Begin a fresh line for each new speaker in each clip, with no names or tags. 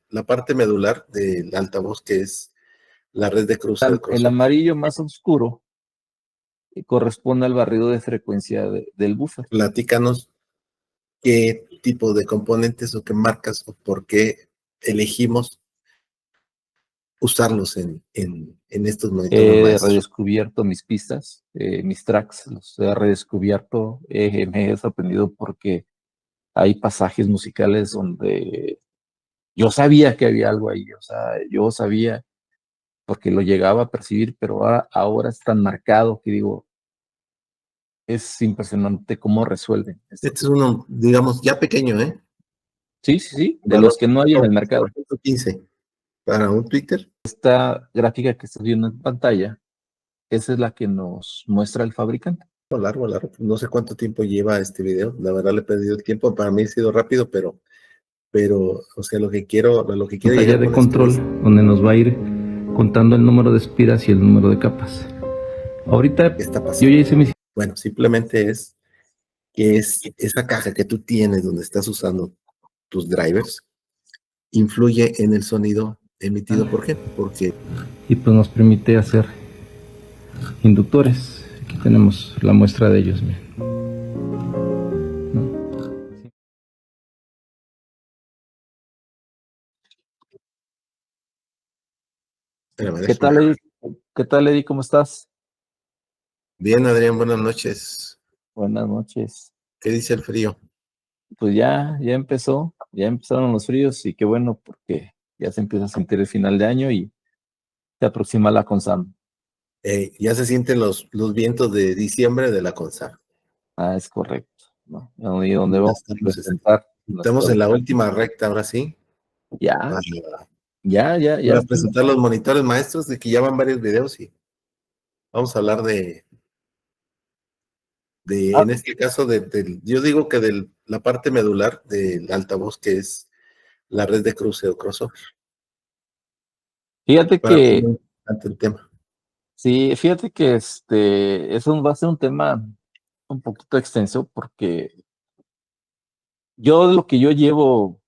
La parte medular del altavoz, que es la red de cruce de
El
crossover.
amarillo más oscuro corresponde al barrido de frecuencia del buffer.
Platícanos qué tipo de componentes o qué marcas o por qué elegimos usarlos en estos monitores
He
maestros.
redescubierto mis pistas, mis tracks, los he redescubierto. Me he sorprendido porque hay pasajes musicales donde yo sabía que había algo ahí, o sea, yo sabía porque lo llegaba a percibir, pero ahora es tan marcado que digo, es impresionante cómo resuelven esto.
Este es uno, digamos, ya pequeño, ¿eh?
Sí, sí, sí, de
Valor
los que no hay en el mercado.
15 para un Twitter.
Esta gráfica que estás viendo en pantalla, esa es la que nos muestra el fabricante.
Largo. No sé cuánto tiempo lleva este video. La verdad le he perdido el tiempo. Para mí ha sido rápido, pero, o sea, lo que quiero
Pantalla
llegar
de
con
control,
esto es,
donde nos va a ir contando el número de espiras y el número de capas. Ahorita
¿qué está
yo
pasando?
ya hice mis...
Bueno, simplemente es que es esa caja que tú tienes donde estás usando tus drivers, influye en el sonido emitido. ¿Por qué? Porque
Y pues nos permite hacer inductores. Aquí tenemos la muestra de ellos, miren.
espérame,
¿Qué tal, Eddie? ¿Qué tal, Eddie? ¿Cómo estás?
Bien, Adrián, buenas noches.
Buenas noches.
¿Qué dice el frío?
Pues ya empezaron los fríos y qué bueno porque ya se empieza a sentir el final de año y se aproxima la Consam.
Ya se sienten los vientos de diciembre de la CONSAR.
Ah, es correcto, ¿no? Y donde vamos a presentar
Estamos en la última recta, ahora sí,
ya,
para
ya.
presentar los monitores maestros, de que ya van varios videos y vamos a hablar en este caso, yo digo que de la parte medular del altavoz, que es la red de cruce o crossover.
Fíjate
Para
que,
ante el tema.
sí, fíjate que eso va a ser un tema un poquito extenso porque lo que yo llevo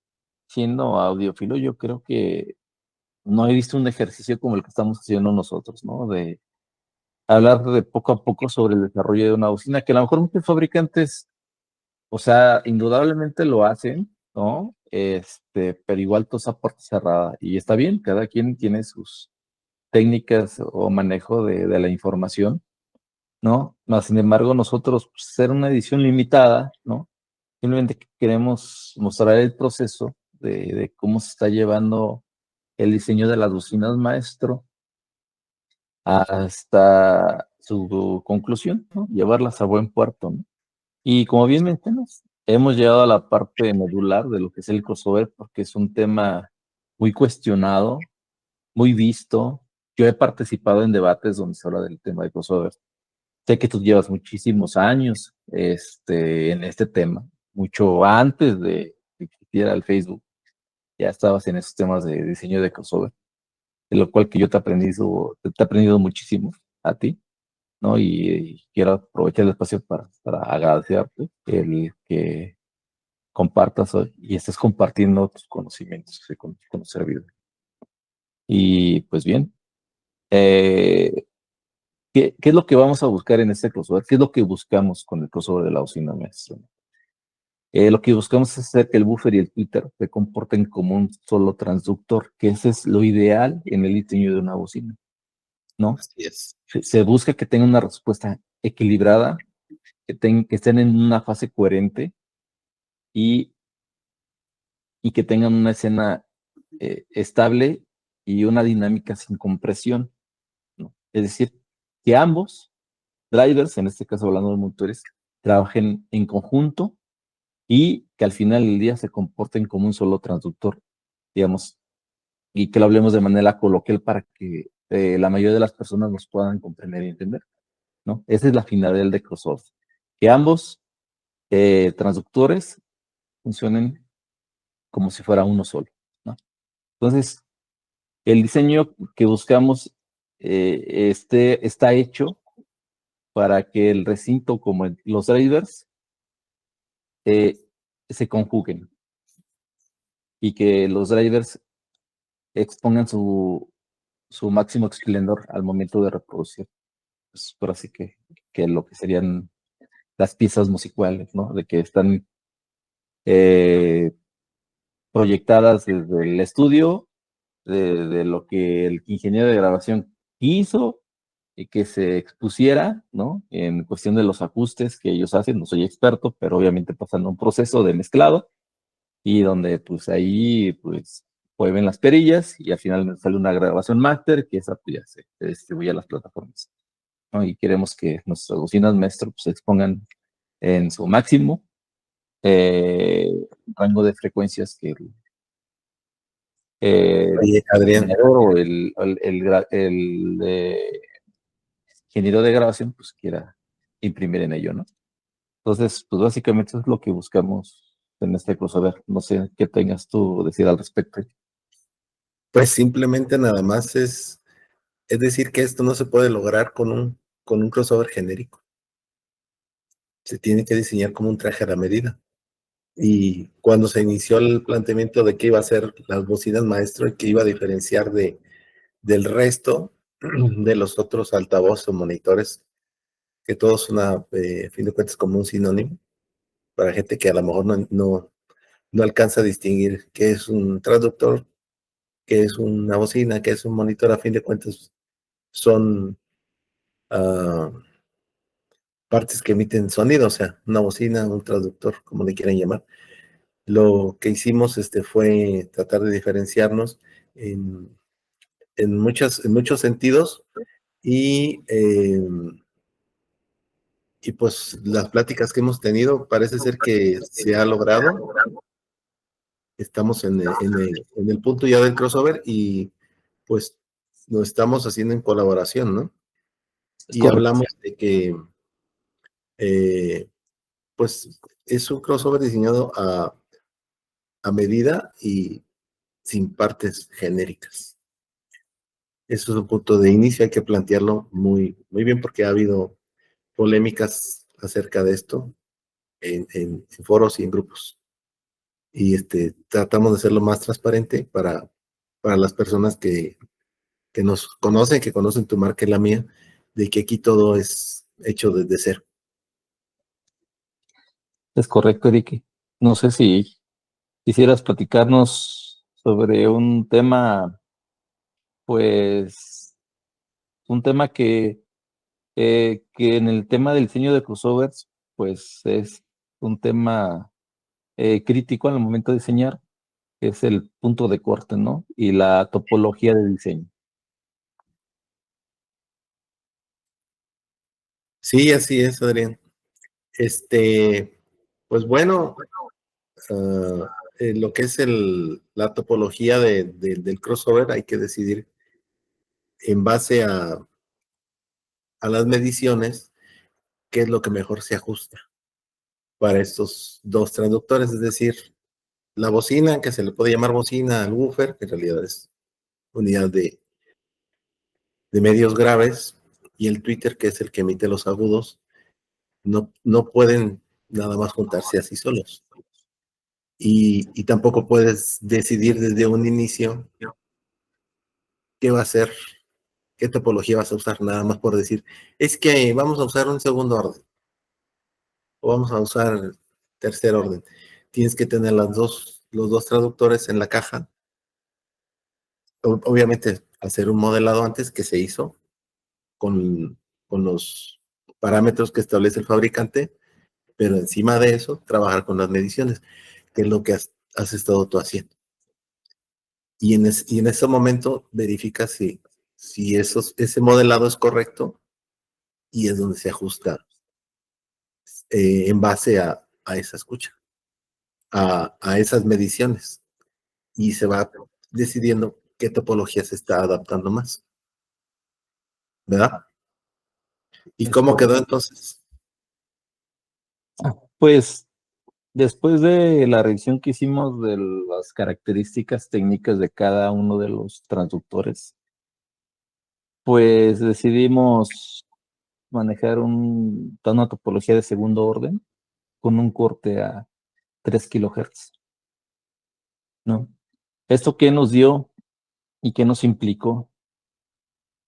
siendo audiófilo, yo creo que no he visto un ejercicio como el que estamos haciendo nosotros, ¿no? De hablar de poco a poco sobre el desarrollo de una bocina, que a lo mejor muchos fabricantes, o sea, indudablemente lo hacen, ¿no? Pero igual todo esa puerta cerrada. Y está bien, cada quien tiene sus técnicas o manejo de la información, ¿no? Más sin embargo, nosotros, pues, ser una edición limitada, ¿no? Simplemente queremos mostrar el proceso de cómo se está llevando el diseño de las bocinas maestro hasta su conclusión, ¿no? Llevarlas a buen puerto, ¿no? Y como bien mencionas, hemos llegado a la parte medular de lo que es el crossover, porque es un tema muy cuestionado, muy visto. Yo he participado en debates donde se habla del tema de crossover. Sé que tú llevas muchísimos años en este tema, mucho antes de que existiera el Facebook. Ya estabas en esos temas de diseño de crossover, de lo cual que yo te he aprendido muchísimo a ti, ¿no? Y quiero aprovechar el espacio para agradecerte el que compartas hoy y estés compartiendo tus conocimientos con los servidores. Y pues bien, eh, ¿qué es lo que vamos a buscar en este crossover? ¿Qué es lo que buscamos con el crossover de la bocina maestra? Lo que buscamos es hacer que el buffer y el tweeter se comporten como un solo transductor, que ese es lo ideal en el diseño de una bocina, ¿no?
Así es.
Se busca que tenga una respuesta equilibrada, que estén en una fase coherente y, y que tengan una escena estable y una dinámica sin compresión, ¿no? Es decir, que ambos drivers, en este caso hablando de motores, trabajen en conjunto y que al final del día se comporten como un solo transductor, digamos, y que lo hablemos de manera coloquial para que la mayoría de las personas nos puedan comprender y entender, ¿no? Esa es la finalidad del de crossover, que ambos transductores funcionen como si fuera uno solo, ¿no? Entonces, el diseño que buscamos está hecho para que el recinto como los drivers se conjuguen. y que los drivers expongan su máximo esplendor al momento de reproducir. Pues, por así que lo que serían las piezas musicales, ¿no? De que están proyectadas desde el estudio, de lo que el ingeniero de grabación hizo y que se expusiera, ¿no? En cuestión de los ajustes que ellos hacen, no soy experto, pero obviamente pasando un proceso de mezclado y donde pues ahí pues mueven las perillas y al final sale una grabación máster que esa pues ya se distribuye a las plataformas, ¿no? Y queremos que nuestras bocinas maestro pues, se expongan en su máximo rango de frecuencias que
Oye,
el
Adrián,
diseñador o el ingeniero de grabación pues quiera imprimir en ello, ¿no? Entonces, pues básicamente eso es lo que buscamos en este crossover. No sé qué tengas tú decir al respecto.
pues simplemente nada más es decir que esto no se puede lograr con un crossover genérico. Se tiene que diseñar como un traje a la medida. Y cuando se inició el planteamiento de qué iba a ser las bocinas maestro y qué iba a diferenciar del resto de los otros altavoces o monitores, que todos son a fin de cuentas como un sinónimo, para gente que a lo mejor no alcanza a distinguir qué es un traductor, qué es una bocina, qué es un monitor, a fin de cuentas son partes que emiten sonido, o sea, una bocina, un traductor, como le quieran llamar. Lo que hicimos fue tratar de diferenciarnos en, en muchos sentidos y pues las pláticas que hemos tenido parece ser que se ha logrado. Estamos en el punto ya del crossover y pues lo estamos haciendo en colaboración, ¿no?
Es
Y
correcto.
hablamos de que eh, pues es un crossover diseñado a medida y sin partes genéricas. Eso es un punto de inicio, hay que plantearlo muy bien porque ha habido polémicas acerca de esto en foros y en grupos. Y tratamos de hacerlo más transparente para las personas que nos conocen, que conocen tu marca y la mía, de que aquí todo es hecho desde cero.
Es correcto, Eric. No sé si quisieras platicarnos sobre un tema, pues, un tema que en el tema del diseño de crossovers, pues es un tema crítico al momento de diseñar, que es el punto de corte, ¿no? Y la topología de diseño.
Sí, así es, Adrián. Pues bueno, lo que es la topología del crossover, hay que decidir en base a las mediciones qué es lo que mejor se ajusta para estos dos transductores, es decir, la bocina, que se le puede llamar bocina al woofer, que en realidad es unidad de medios graves, y el tweeter, que es el que emite los agudos, no pueden nada más juntarse así solos. Y tampoco puedes decidir desde un inicio qué va a ser, qué topología vas a usar, nada más por decir, es que vamos a usar un segundo orden, o vamos a usar tercer orden. Tienes que tener los dos traductores en la caja. Obviamente, hacer un modelado antes que se hizo con los parámetros que establece el fabricante, pero encima de eso, trabajar con las mediciones, que es lo que has estado tú haciendo. Y en ese momento verifica si ese modelado es correcto y es donde se ajusta en base a esa escucha, a esas mediciones. Y se va decidiendo qué topología se está adaptando más, ¿verdad? ¿Y cómo quedó entonces?
Pues después de la revisión que hicimos de las características técnicas de cada uno de los transductores, pues decidimos manejar una topología de segundo orden con un corte a 3 kHz, ¿no? ¿Esto qué nos dio y qué nos implicó?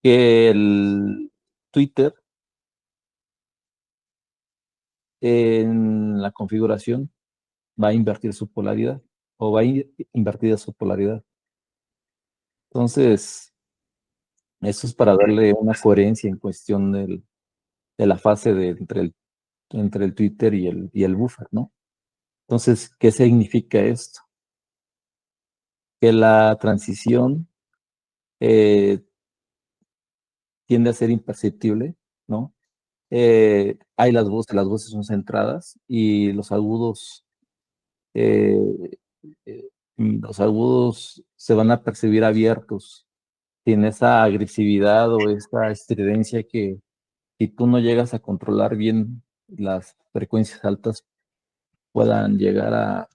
Que el Twitter en la configuración va a invertir su polaridad o va a invertir su polaridad. Entonces, eso es para darle una coherencia en cuestión de la fase entre el Twitter y el buffer, ¿no? Entonces, ¿qué significa esto? Que la transición tiende a ser imperceptible, ¿no? Hay las voces son centradas y eh, los agudos se van a percibir abiertos, sin esa agresividad o esa estridencia que si tú no llegas a controlar bien las frecuencias altas puedan llegar a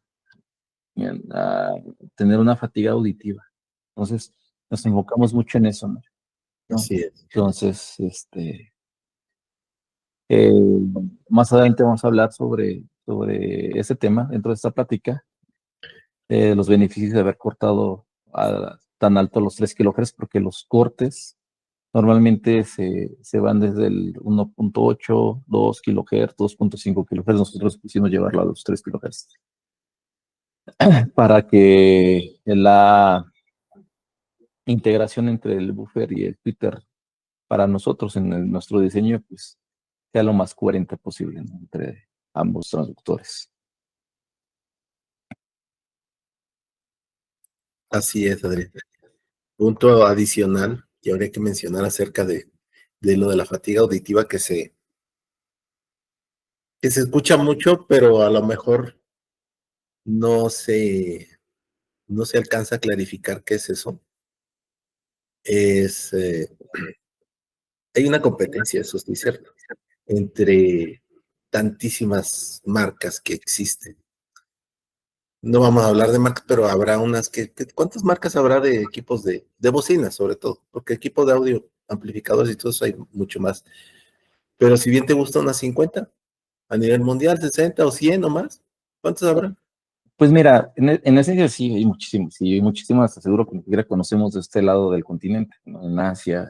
tener una fatiga auditiva. Entonces, nos enfocamos mucho en eso, ¿no?
Así es.
Entonces, eh, más adelante vamos a hablar sobre ese tema dentro de esta plática, los beneficios de haber cortado tan alto los 3 kHz, porque los cortes normalmente se van desde el 1.8, 2 kHz, 2.5 kHz. Nosotros quisimos llevarlo a los 3 kHz para que la integración entre el buffer y el Twitter para nosotros en nuestro diseño pues sea lo más coherente posible, ¿no? Entre ambos transductores.
Así es, Adrián. Punto adicional que habría que mencionar acerca de lo de la fatiga auditiva que se escucha mucho, pero a lo mejor no se, no se alcanza a clarificar qué es eso. Hay una competencia, eso sí es cierto, entre tantísimas marcas que existen. No vamos a hablar de marcas, pero habrá unas ¿cuántas marcas habrá de equipos de bocinas, sobre todo? Porque equipos de audio, amplificadores y todo eso hay mucho más. Pero si bien te gusta unas 50, a nivel mundial, 60 o 100 o más, ¿cuántas habrá?
Pues mira, en esencia sí, hay muchísimas, te aseguro que ni siquiera conocemos de este lado del continente, ¿no? En Asia,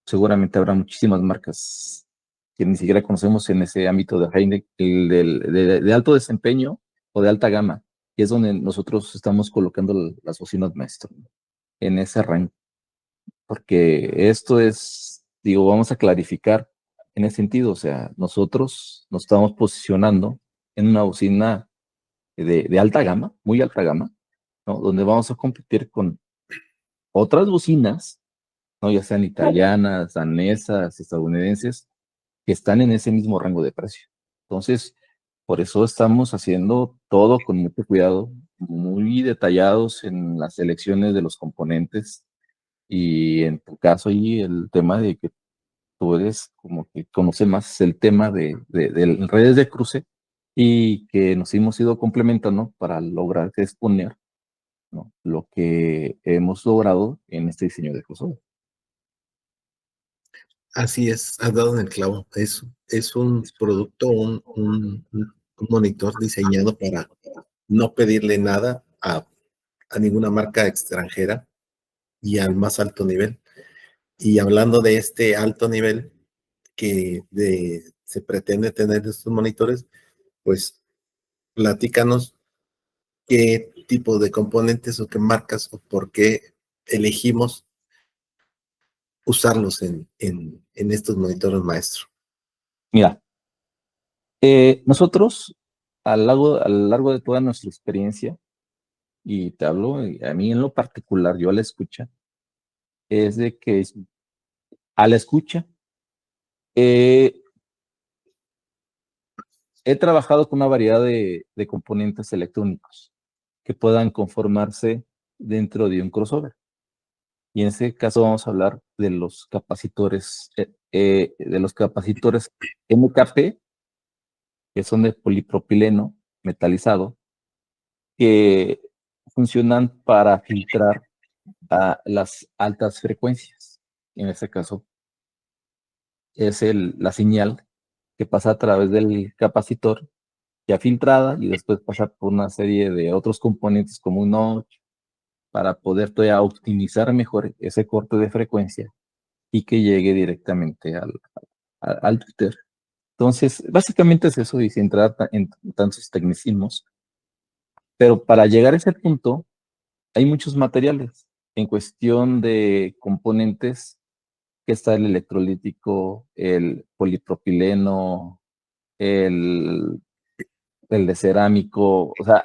seguramente habrá muchísimas marcas que ni siquiera conocemos en ese ámbito de High, de alto desempeño o de alta gama, y es donde nosotros estamos colocando las bocinas maestro, ¿no? En ese rango, porque esto es, digo, vamos a clarificar en ese sentido, o sea, nosotros nos estamos posicionando en una bocina de alta gama, muy alta gama, ¿no? Donde vamos a competir con otras bocinas, ¿no? Ya sean italianas, danesas, estadounidenses, que están en ese mismo rango de precio. Entonces, por eso estamos haciendo todo con mucho cuidado, muy detallados en las selecciones de los componentes y en tu caso ahí el tema de que tú eres como que conoce más el tema de redes de cruce y que nos hemos ido complementando para lograr exponer, ¿no? Lo que hemos logrado en este diseño de crossover.
Así es, has dado en el clavo. Es un producto, un monitor diseñado para no pedirle nada a ninguna marca extranjera y al más alto nivel. Y hablando de este alto nivel que se pretende tener estos monitores, pues platícanos qué tipo de componentes o qué marcas o por qué elegimos usarlos en estos monitores maestros.
Mira, nosotros a lo largo de toda nuestra experiencia, y te hablo, a mí en lo particular, yo a la escucha, es de que a la escucha he trabajado con una variedad de componentes electrónicos que puedan conformarse dentro de un crossover. Y en ese caso vamos a hablar de los capacitores, MKP, que son de polipropileno metalizado, que funcionan para filtrar a las altas frecuencias. En este caso es la señal que pasa a través del capacitor ya filtrada y después pasa por una serie de otros componentes como un notch para poder todavía optimizar mejor ese corte de frecuencia y que llegue directamente al Twitter. Entonces, básicamente es eso y sin entrar en tantos tecnicismos. Pero para llegar a ese punto, hay muchos materiales. En cuestión de componentes, que está el electrolítico, el polipropileno, el de cerámico, o sea,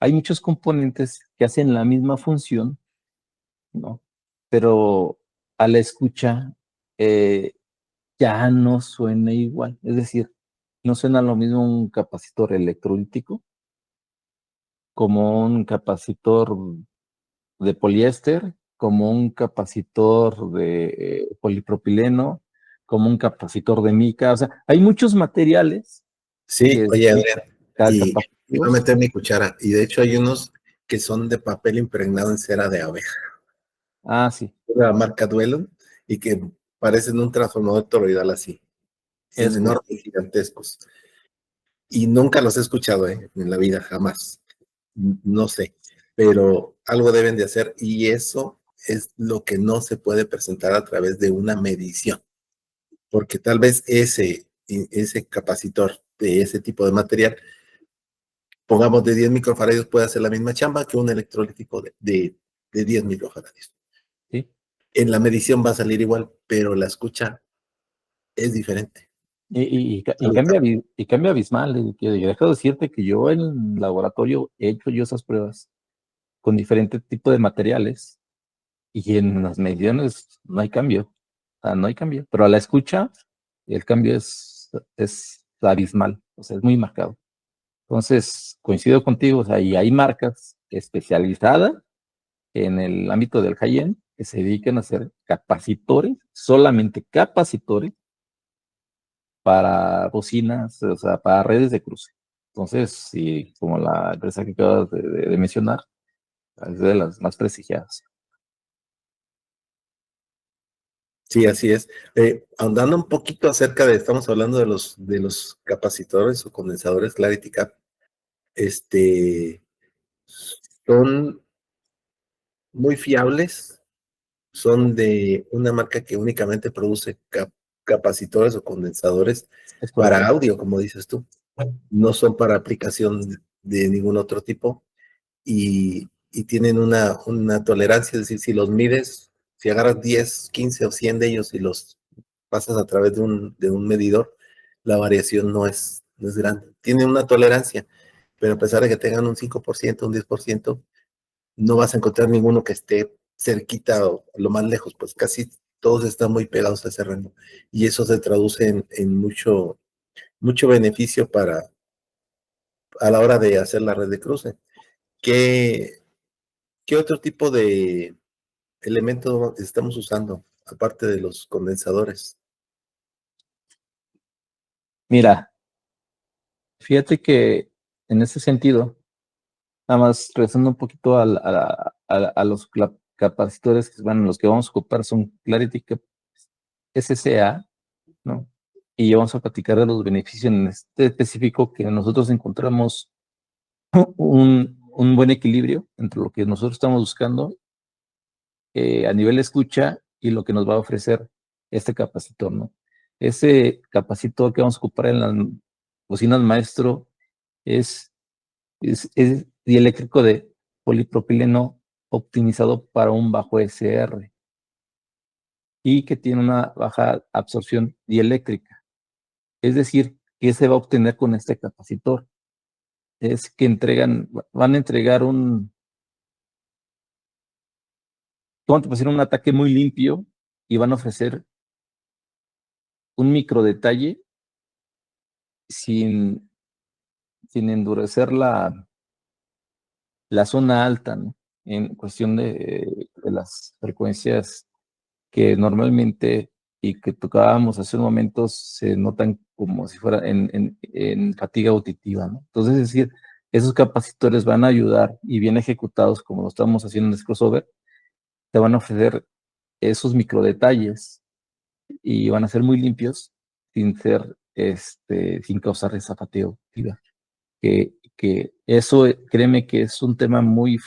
hay muchos componentes que hacen la misma función, ¿no? Pero a la escucha ya no suena igual. Es decir, no suena lo mismo un capacitor electrolítico como un capacitor de poliéster, como un capacitor de polipropileno, como un capacitor de mica. O sea, hay muchos materiales
Sí,
que
oye, Adrián, y iba a
capacitivos.
meter mi cuchara, y de hecho hay unos que son de papel impregnado en cera de abeja,
Ah, sí,
la marca Duelo, y que parecen un transformador toroidal así,
es correcto.
enormes, gigantescos. Y nunca los he escuchado, en la vida, jamás. No sé, pero algo deben de hacer, y eso es lo que no se puede presentar a través de una medición, porque tal vez ese capacitor de ese tipo de material, pongamos de 10 microfaradios, puede hacer la misma chamba que un electrolítico de 10 microfaradios.
Sí.
En la medición va a salir igual, pero la escucha es diferente.
Y cambia abismal. Y dejo de decirte que yo en el laboratorio he hecho yo esas pruebas con diferentes tipos de materiales y en las mediciones no hay cambio. O sea, no hay cambio. Pero a la escucha el cambio es abismal. O sea, es muy marcado. Entonces, coincido contigo. O sea, y hay marcas especializadas en el ámbito del high-end que se dedican a hacer capacitores, solamente capacitores para bocinas, o sea, para redes de cruce. Entonces, sí, como la empresa que acabas de mencionar, es de las más prestigiadas.
Sí, así es. Ahondando un poquito acerca estamos hablando de los capacitores o condensadores Clarity Cap, son muy fiables, son de una marca que únicamente produce capacitores o condensadores
Es
para
correcto.
audio, como dices tú. No son para aplicación de ningún otro tipo, y tienen una tolerancia, es decir, si los mides, si agarras 10, 15 o 100 de ellos y los pasas a través de un medidor, la variación no es grande. Tienen una tolerancia, pero a pesar de que tengan un 5%, un 10%, no vas a encontrar ninguno que esté cerquita o lo más lejos, pues casi todos están muy pegados a ese rango. Y eso se traduce en mucho beneficio a la hora de hacer la red de cruce. ¿Qué, qué otro tipo de elemento estamos usando, aparte de los condensadores?
Mira, fíjate que en ese sentido, nada más regresando un poquito a los capacitores que van, los que vamos a ocupar son Clarity Cap SCA, ¿no? Y vamos a platicar de los beneficios en este específico que nosotros encontramos un buen equilibrio entre lo que nosotros estamos buscando a nivel escucha y lo que nos va a ofrecer este capacitor, ¿no? Ese capacitor que vamos a ocupar en las bocinas maestro es dieléctrico de polipropileno optimizado para un bajo SR y que tiene una baja absorción dieléctrica. Es decir, ¿qué se va a obtener con este capacitor? Es que van a entregar vamos a decir, un ataque muy limpio y van a ofrecer un micro detalle sin, sin endurecer la zona alta, ¿no? En cuestión de las frecuencias que normalmente y que tocábamos hace unos momentos se notan como si fuera en fatiga auditiva, ¿no? Entonces, es decir, esos capacitores van a ayudar y bien ejecutados, como lo estamos haciendo en este crossover, te van a ofrecer esos micro detalles y van a ser muy limpios sin causar esa fatiga auditiva. Que eso, créeme que es un tema muy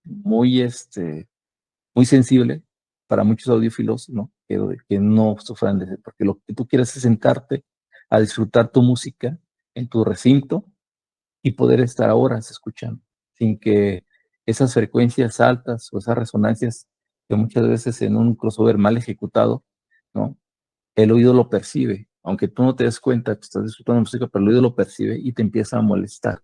muy sensible para muchos audiófilos, ¿no? Que no sufran de, porque lo que tú quieres es sentarte a disfrutar tu música en tu recinto y poder estar horas escuchando, sin que esas frecuencias altas o esas resonancias que muchas veces en un crossover mal ejecutado, ¿no? El oído lo percibe, aunque tú no te des cuenta que estás disfrutando música, pero el oído lo percibe y te empieza a molestar,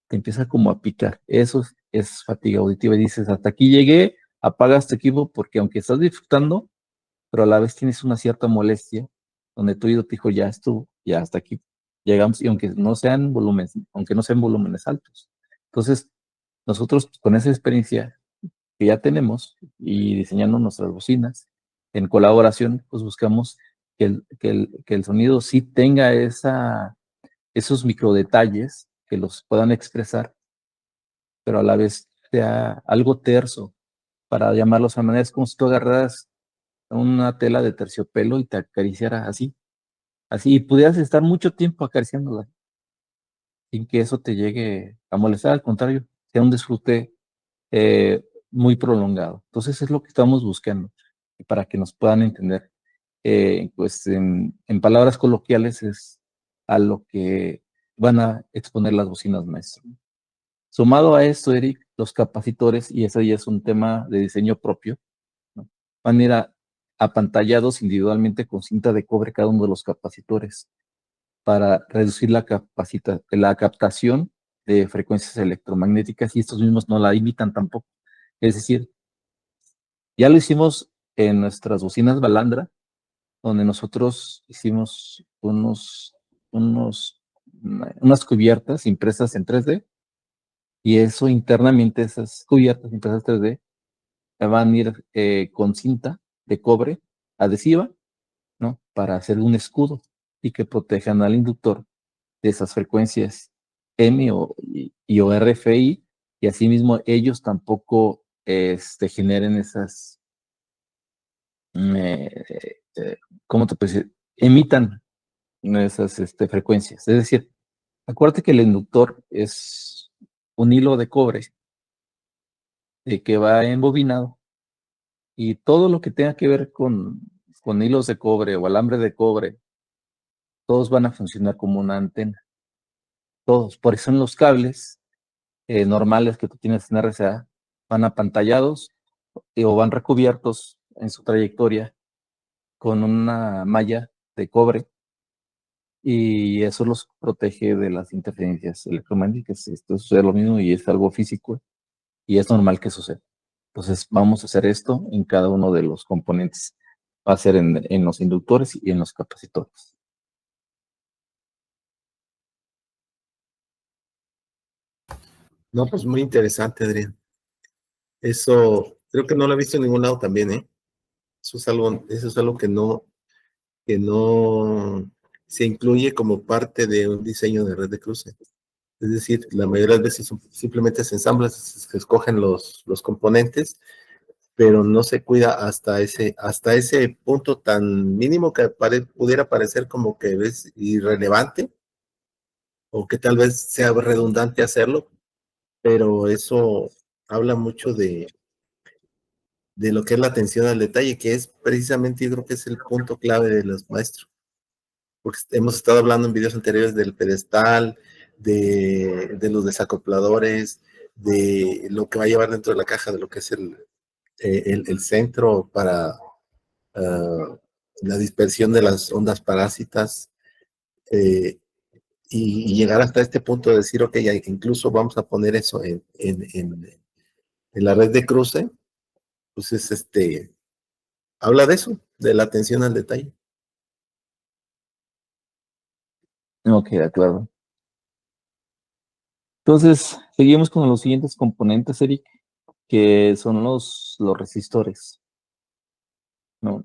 te empieza como a picar. Eso es fatiga auditiva y dices, hasta aquí llegué, apagas tu equipo porque aunque estás disfrutando, pero a la vez tienes una cierta molestia donde tu oído te dijo, ya estuvo, ya hasta aquí llegamos, y aunque no sean volúmenes altos. Entonces, nosotros con esa experiencia que ya tenemos y diseñando nuestras bocinas, en colaboración, pues buscamos que el sonido sí tenga esos microdetalles que los puedan expresar, pero a la vez sea algo terso, para llamarlos a manera. Es como si tú agarraras una tela de terciopelo y te acariciara así, y pudieras estar mucho tiempo acariciándola sin que eso te llegue a molestar, al contrario, sea un disfrute muy prolongado. Entonces es lo que estamos buscando, para que nos puedan entender. Pues en palabras coloquiales es a lo que van a exponer las bocinas maestro. Sumado a esto, Eric, los capacitores, y ese ya es un tema de diseño propio, ¿no? Van a ir apantallados individualmente con cinta de cobre cada uno de los capacitores para reducir la captación de frecuencias electromagnéticas, y estos mismos no la imitan tampoco. Es decir, ya lo hicimos en nuestras bocinas Balandra, donde nosotros hicimos unas cubiertas impresas en 3D, y eso internamente, esas cubiertas impresas 3D, van a ir con cinta de cobre adhesiva, ¿no? Para hacer un escudo y que protejan al inductor de esas frecuencias M o RFI, y asimismo ellos tampoco generen esas, ¿cómo te puedo decir? Emitan esas frecuencias. Es decir, acuérdate que el inductor es un hilo de cobre que va embobinado, y todo lo que tenga que ver con hilos de cobre o alambre de cobre, todos van a funcionar como una antena. Todos. Por eso en los cables normales que tú tienes en RCA van apantallados o van recubiertos en su trayectoria con una malla de cobre, y eso los protege de las interferencias electromagnéticas. Esto sucede lo mismo y es algo físico y es normal que suceda. Entonces vamos a hacer esto en cada uno de los componentes. Va a ser en los inductores y en los capacitores.
No, pues muy interesante, Adrián. Eso creo que no lo he visto en ningún lado también, ¿eh? Eso es algo que no se incluye como parte de un diseño de red de cruce. Es decir, la mayoría de las veces simplemente se ensamblan, se escogen los componentes, pero no se cuida hasta ese punto tan mínimo que pudiera parecer como que es irrelevante, o que tal vez sea redundante hacerlo, pero eso habla mucho de lo que es la atención al detalle, que es precisamente, yo creo que es el punto clave de los maestros. Porque hemos estado hablando en videos anteriores del pedestal, de los desacopladores, de lo que va a llevar dentro de la caja, de lo que es el centro para la dispersión de las ondas parásitas, y llegar hasta este punto de decir, ok, incluso vamos a poner eso en la red de cruce. Pues habla de eso, de la atención al detalle.
Ok, de acuerdo. Entonces, seguimos con los siguientes componentes, Eric, que son los resistores, ¿no?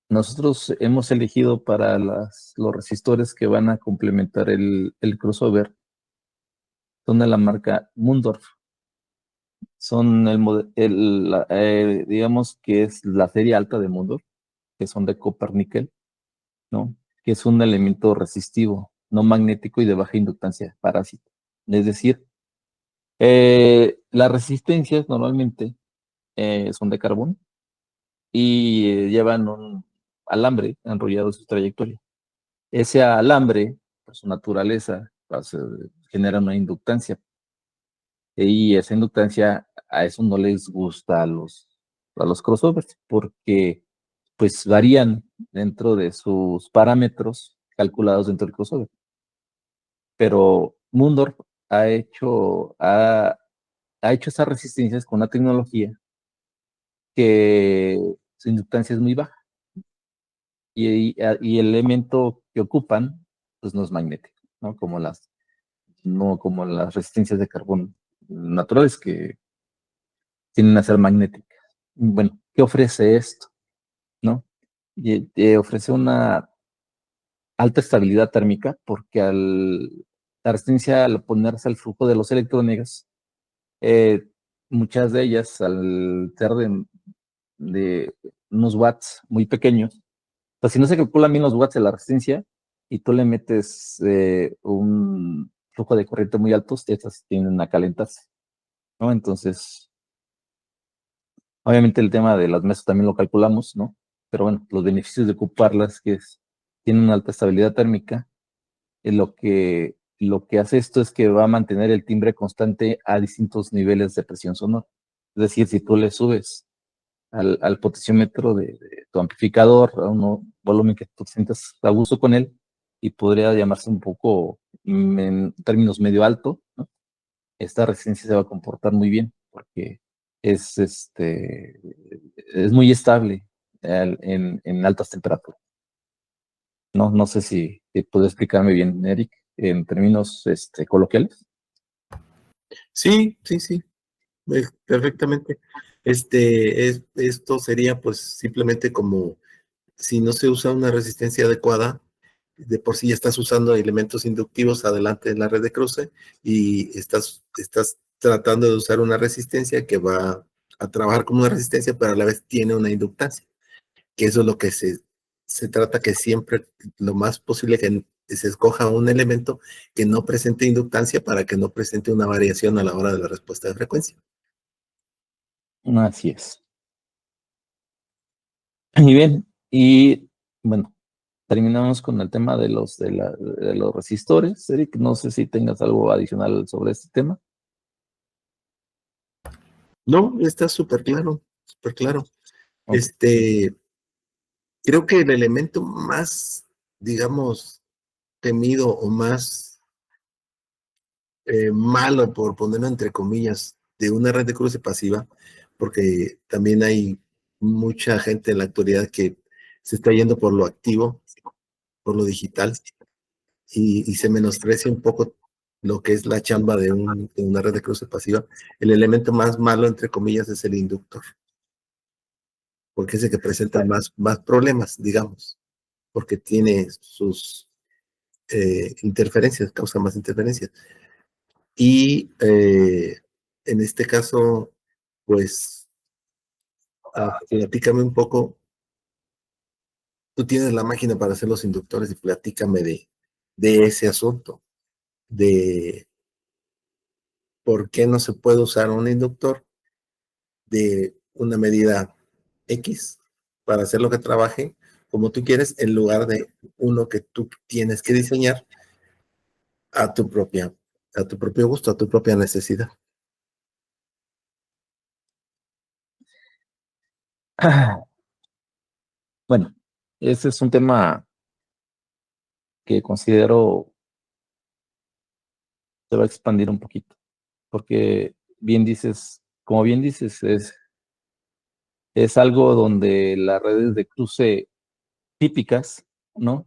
Nosotros hemos elegido para los resistores que van a complementar el crossover, son de la marca Mundorf. Son digamos que es la serie alta de Mundorf, que son de copper níquel, ¿no? Que es un elemento resistivo, no magnético y de baja inductancia parásita. Es decir, Las resistencias normalmente son de carbón y llevan un alambre enrollado en su trayectoria. Ese alambre, por su naturaleza, genera una inductancia. Y esa inductancia a eso no les gusta a los crossovers, porque pues varían dentro de sus parámetros calculados dentro del crossover. Pero Mundorf ha hecho esas resistencias con una tecnología que su inductancia es muy baja y el elemento que ocupan pues no es magnético, ¿no? No como las resistencias de carbón naturales que tienden a ser magnéticas. Bueno, ¿qué ofrece esto? ¿No? Ofrece una alta estabilidad térmica porque la resistencia al ponerse al flujo de los electrónicos, eh, muchas de ellas al ser de unos watts muy pequeños, pues si no se calculan bien los watts de la resistencia y tú le metes un flujo de corriente muy alto, estas tienden a calentarse, ¿no? Entonces, obviamente el tema de las mesas también lo calculamos, ¿no? Pero bueno, los beneficios de ocuparlas, tienen una alta estabilidad térmica, lo que hace esto es que va a mantener el timbre constante a distintos niveles de presión sonora. Es decir, si tú le subes al potenciómetro de tu amplificador a un volumen que tú sientas a gusto con él, y podría llamarse un poco, en términos medio alto, ¿no? Esta resistencia se va a comportar muy bien porque es, es muy estable en altas temperaturas. No sé si puedo explicarme bien, Eric, en términos coloquiales.
Sí, sí, sí, perfectamente. Esto sería pues simplemente como si no se usa una resistencia adecuada, de por sí ya estás usando elementos inductivos adelante en la red de cruce y estás tratando de usar una resistencia que va a trabajar como una resistencia, pero a la vez tiene una inductancia, que eso es lo que se trata, que siempre lo más posible que se escoja un elemento que no presente inductancia para que no presente una variación a la hora de la respuesta de frecuencia.
Así es. Y bien, y bueno, terminamos con el tema de los resistores. Eric, no sé si tengas algo adicional sobre este tema.
No, está súper claro, súper claro.
Ok.
Creo que el elemento más, digamos, temido o más malo, por ponerlo entre comillas, de una red de cruce pasiva, porque también hay mucha gente en la actualidad que se está yendo por lo activo, por lo digital, y se menosprecia un poco lo que es la chamba de una red de cruce pasiva. El elemento más malo, entre comillas, es el inductor, porque es el que presenta más problemas, digamos, porque tiene sus interferencias, causa más interferencias. Y en este caso, pues, platícame un poco. Tú tienes la máquina para hacer los inductores y platícame de ese asunto, de por qué no se puede usar un inductor de una medida X para hacer lo que trabaje como tú quieres, en lugar de uno que tú tienes que diseñar a tu propio gusto, a tu propia necesidad.
Bueno, ese es un tema que considero se va a expandir un poquito, porque como bien dices, es algo donde las redes de cruce típicas, ¿no?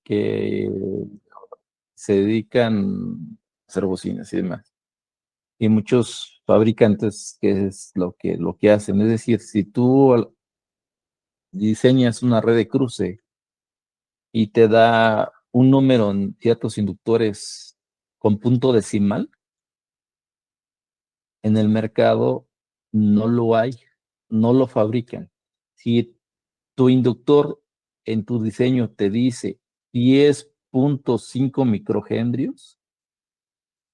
Que se dedican a hacer bocinas y demás. Y muchos fabricantes, que es lo que hacen, es decir, si tú diseñas una red de cruce y te da un número en ciertos inductores con punto decimal, en el mercado no lo hay, no lo fabrican. Si tu inductor en tu diseño te dice 10.5 microhenrios,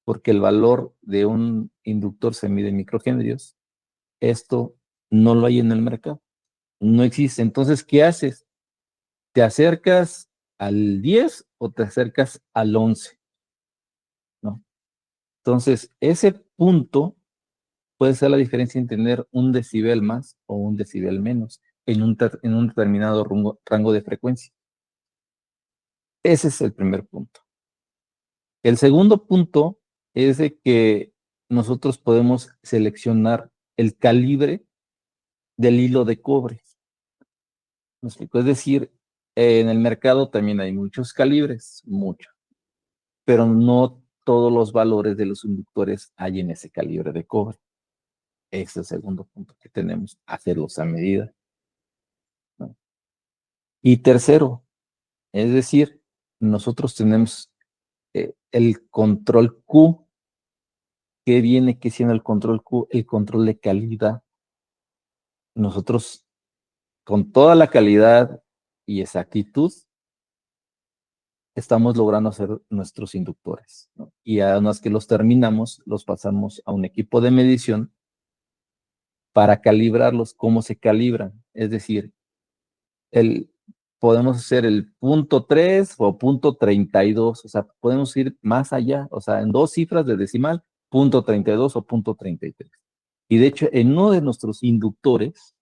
porque el valor de un inductor se mide en microhenrios. Esto no lo hay en el mercado, no existe. Entonces, ¿qué haces? ¿Te acercas al 10 o te acercas al 11? ¿No? Entonces, ese punto puede ser la diferencia en tener un decibel más o un decibel menos en un determinado rango de frecuencia. Ese es el primer punto. El segundo punto es de que nosotros podemos seleccionar el calibre del hilo de cobre. ¿Me explico? Es decir, en el mercado también hay muchos calibres, muchos, pero no todos los valores de los inductores hay en ese calibre de cobre. Ese es el segundo punto que tenemos, hacerlos a medida, ¿no? Y tercero, es decir, nosotros tenemos el control Q. ¿Qué viene que siendo el control Q? El control de calidad. Nosotros, con toda la calidad y exactitud, estamos logrando hacer nuestros inductores, ¿no? Y además que los terminamos, los pasamos a un equipo de medición para calibrarlos. ¿Cómo se calibran? Es decir, podemos hacer el punto 3 o punto 32, o sea, podemos ir más allá, o sea, en 2 cifras de decimal, punto 32 o punto 33. Y de hecho, en uno de nuestros inductores,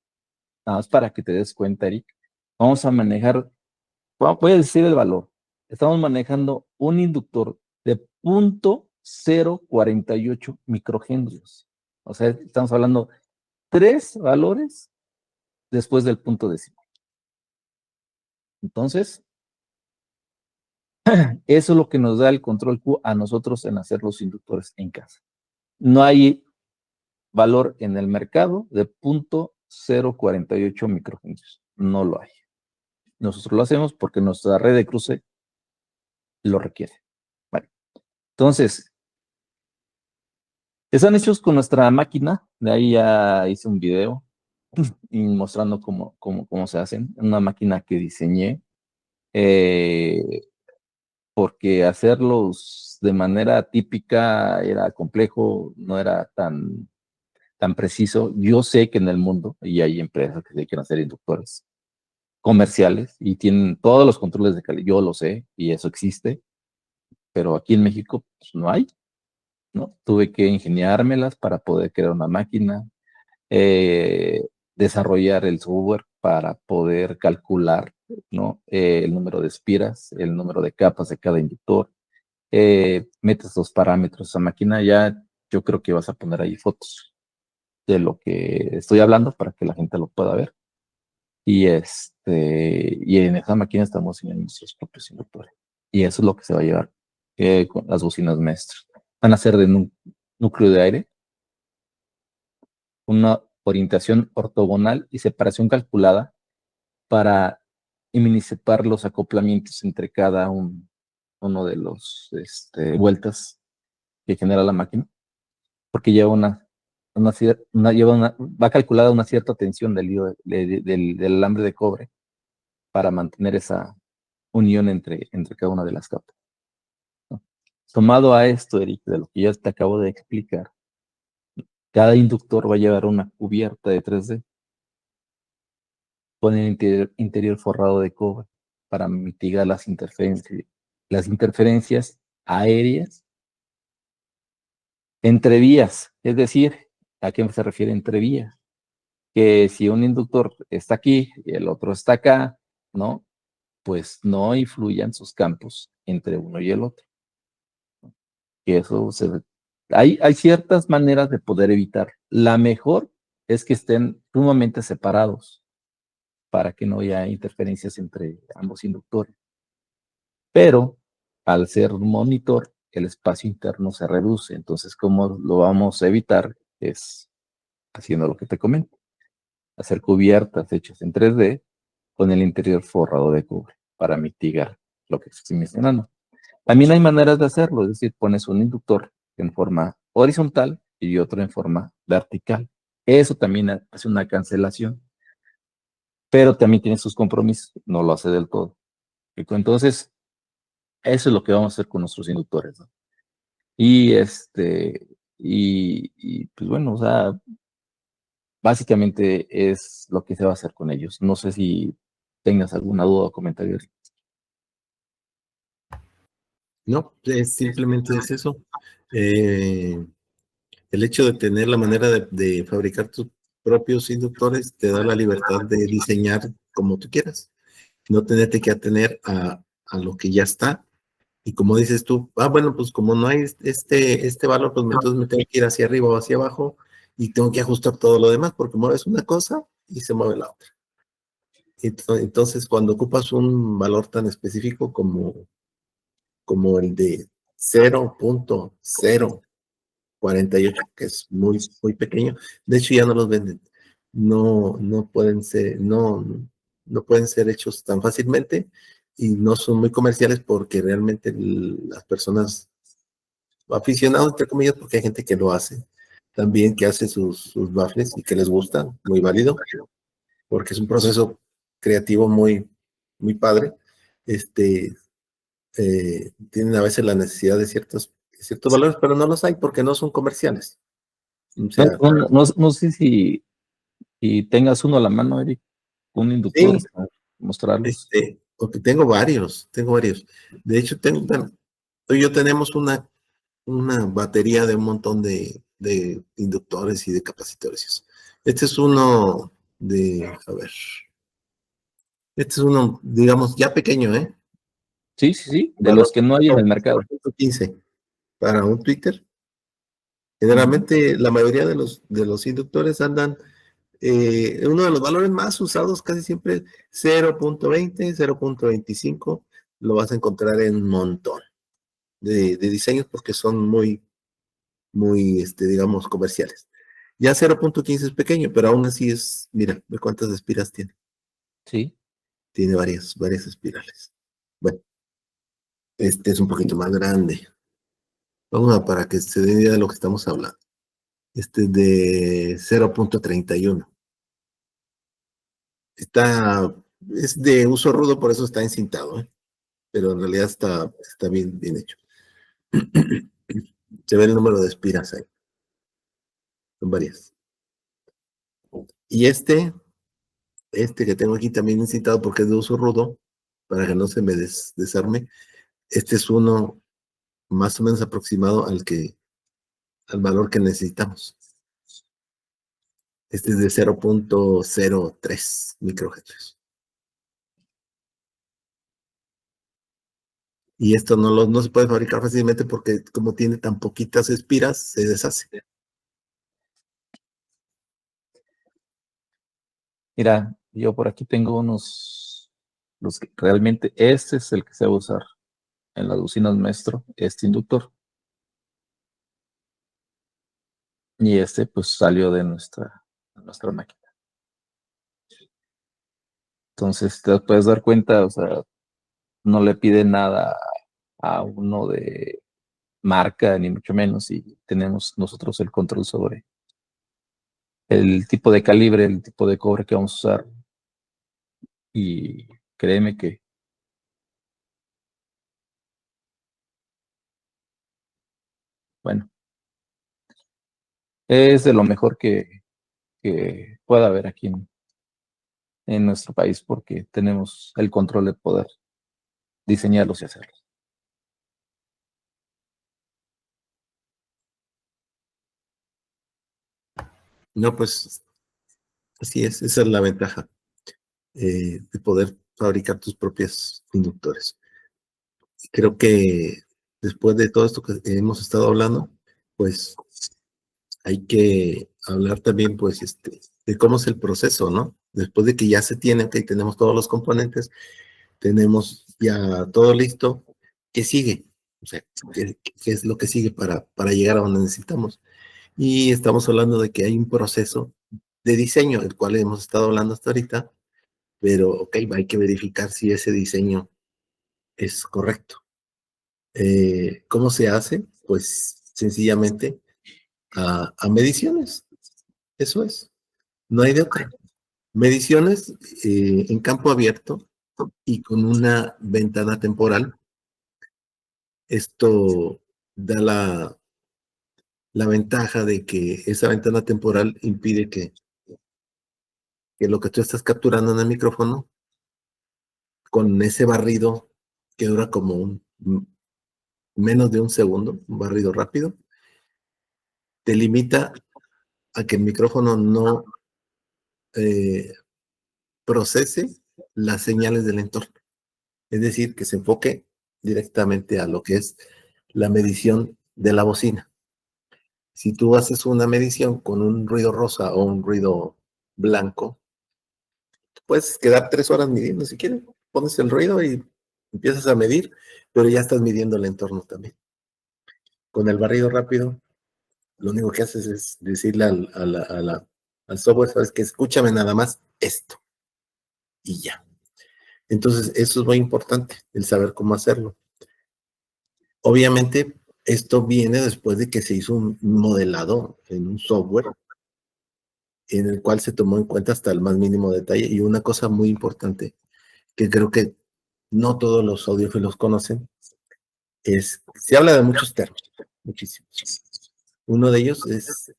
nada más para que te des cuenta, Eric, vamos a manejar, voy a decir el valor. Estamos manejando un inductor de punto 048 microhenrios. O sea, estamos hablando 3 valores después del punto decimal. Entonces, eso es lo que nos da el control Q a nosotros en hacer los inductores en casa. No hay valor en el mercado de punto 048 microhenrios. No lo hay. Nosotros lo hacemos porque nuestra red de cruce lo requiere. Vale. Entonces, están hechos con nuestra máquina. De ahí ya hice un video y mostrando cómo se hacen. Una máquina que diseñé. Porque hacerlos de manera típica era complejo, no era tan preciso. Yo sé que en el mundo, y hay empresas que se dedican a hacer inductores comerciales y tienen todos los controles de calidad, yo lo sé, y eso existe, pero aquí en México pues, no hay, ¿no? Tuve que ingeniármelas para poder crear una máquina, desarrollar el software para poder calcular, ¿no? El número de espiras, el número de capas de cada inductor. Metes los parámetros a esa máquina, ya yo creo que vas a poner ahí fotos de lo que estoy hablando para que la gente lo pueda ver. Y en esa máquina estamos haciendo nuestros propios inductores. Y eso es lo que se va a llevar con las bocinas maestras. Van a ser de núcleo de aire, una orientación ortogonal y separación calculada para minimizar los acoplamientos entre cada uno de los vueltas que genera la máquina, porque lleva va calculada una cierta tensión del hilo del alambre de cobre para mantener esa unión entre cada una de las capas, ¿no? Tomado a esto, Eric, de lo que ya te acabo de explicar, cada inductor va a llevar una cubierta de 3D con el interior forrado de cobre para mitigar las interferencias aéreas entre vías. Es decir, ¿a qué se refiere entre vías? Que si un inductor está aquí y el otro está acá, ¿no? Pues no influyan sus campos entre uno y el otro. Que eso hay ciertas maneras de poder evitar. La mejor es que estén sumamente separados para que no haya interferencias entre ambos inductores. Pero al ser un monitor, el espacio interno se reduce. Entonces, ¿cómo lo vamos a evitar? Es haciendo lo que te comento. Hacer cubiertas hechas en 3D con el interior forrado de cobre para mitigar lo que estoy mencionando. También hay maneras de hacerlo, es decir, pones un inductor en forma horizontal y otro en forma vertical. Eso también hace una cancelación, pero también tiene sus compromisos, no lo hace del todo. Entonces, eso es lo que vamos a hacer con nuestros inductores, ¿no? Y pues bueno, o sea, básicamente es lo que se va a hacer con ellos. No sé si tengas alguna duda o comentario.
No, simplemente es eso. Eh, el hecho de tener la manera de fabricar tus propios inductores te da la libertad de diseñar como tú quieras. No tenerte que atener a lo que ya está. Y como dices tú, bueno, pues como no hay este valor, pues entonces me tengo que ir hacia arriba o hacia abajo y tengo que ajustar todo lo demás porque mueves una cosa y se mueve la otra. Entonces, cuando ocupas un valor tan específico como el de 0.048, que es muy, muy pequeño, de hecho ya no los venden. No pueden ser, no pueden ser hechos tan fácilmente y no son muy comerciales porque realmente las personas aficionados, entre comillas, porque hay gente que lo hace también, que hace sus baffles y que les gusta, muy válido, porque es un proceso creativo muy, muy padre. Este, Tienen a veces la necesidad de ciertos valores, pero no los hay porque no son comerciales. O
No,
sea,
no sé si tengas uno a la mano, Eric, un inductor
sí,
para mostrarlos.
porque tengo varios. De hecho, bueno, tú y yo tenemos una batería de un montón de inductores y de capacitores. Este es uno a ver, este es uno, digamos, ya pequeño, ¿eh?
Sí, sí, sí, de
Valor
los que no hay en el mercado.
0.15 para un Twitter.
Ujú.
Generalmente la mayoría de los inductores andan, uno de los valores más usados casi siempre 0.20, 0.25, lo vas a encontrar en un montón de diseños porque son muy, muy, digamos, comerciales. Ya 0.15 es pequeño, pero aún así mira, ve cuántas espiras tiene.
Sí,
Tiene varias espirales. Bueno, este es un poquito más grande. Vamos para que se den idea de lo que estamos hablando. Este es de 0.31. Es de uso rudo, por eso está encintado, ¿eh? Pero en realidad está bien, bien hecho. Se ve el número de espiras ahí. Son varias. Y este que tengo aquí también encintado porque es de uso rudo, para que no se me desarme. Este es uno más o menos aproximado al valor que necesitamos. Este es de 0.03 microhercios. Y esto no se puede fabricar fácilmente porque como tiene tan poquitas espiras, se deshace.
mira, yo por aquí tengo los que realmente este es el que se va a usar en las bocinas maestro, este inductor. Y este pues salió de nuestra máquina. Entonces te puedes dar cuenta, o sea, no le pide nada a uno de marca, ni mucho menos, y tenemos nosotros el control sobre el tipo de calibre, el tipo de cobre que vamos a usar. Y créeme que, bueno, es de lo mejor que pueda haber aquí en nuestro país porque tenemos el control de poder diseñarlos y hacerlos.
No, pues así es, esa es la ventaja de poder fabricar tus propios inductores. Creo que después de todo esto que hemos estado hablando, pues hay que hablar también, pues, de cómo es el proceso, ¿no? Después de que ya se tiene, que tenemos todos los componentes, tenemos ya todo listo, ¿qué sigue? O sea, ¿qué es lo que sigue para llegar a donde necesitamos? Y estamos hablando de que hay un proceso de diseño, el cual hemos estado hablando hasta ahorita, pero, ok, hay que verificar si ese diseño es correcto. ¿Cómo se hace? Pues sencillamente a mediciones, eso es, no hay de otra. Mediciones en campo abierto y con una ventana temporal. Esto da la ventaja de que esa ventana temporal impide que lo que tú estás capturando en el micrófono, con ese barrido que dura como menos de un segundo, un barrido rápido, te limita a que el micrófono no procese las señales del entorno. Es decir, que se enfoque directamente a lo que es la medición de la bocina. Si tú haces una medición con un ruido rosa o un ruido blanco, puedes quedar 3 horas midiendo si quieres. Pones el ruido y empiezas a medir, pero ya estás midiendo el entorno también. Con el barrido rápido, lo único que haces es decirle al software, sabes que escúchame nada más esto y ya. Entonces, eso es muy importante, el saber cómo hacerlo. Obviamente, esto viene después de que se hizo un modelado en un software en el cual se tomó en cuenta hasta el más mínimo detalle. Y una cosa muy importante, que creo que no todos los audiófilos conocen, se habla de muchos términos, muchísimos. Uno de ellos es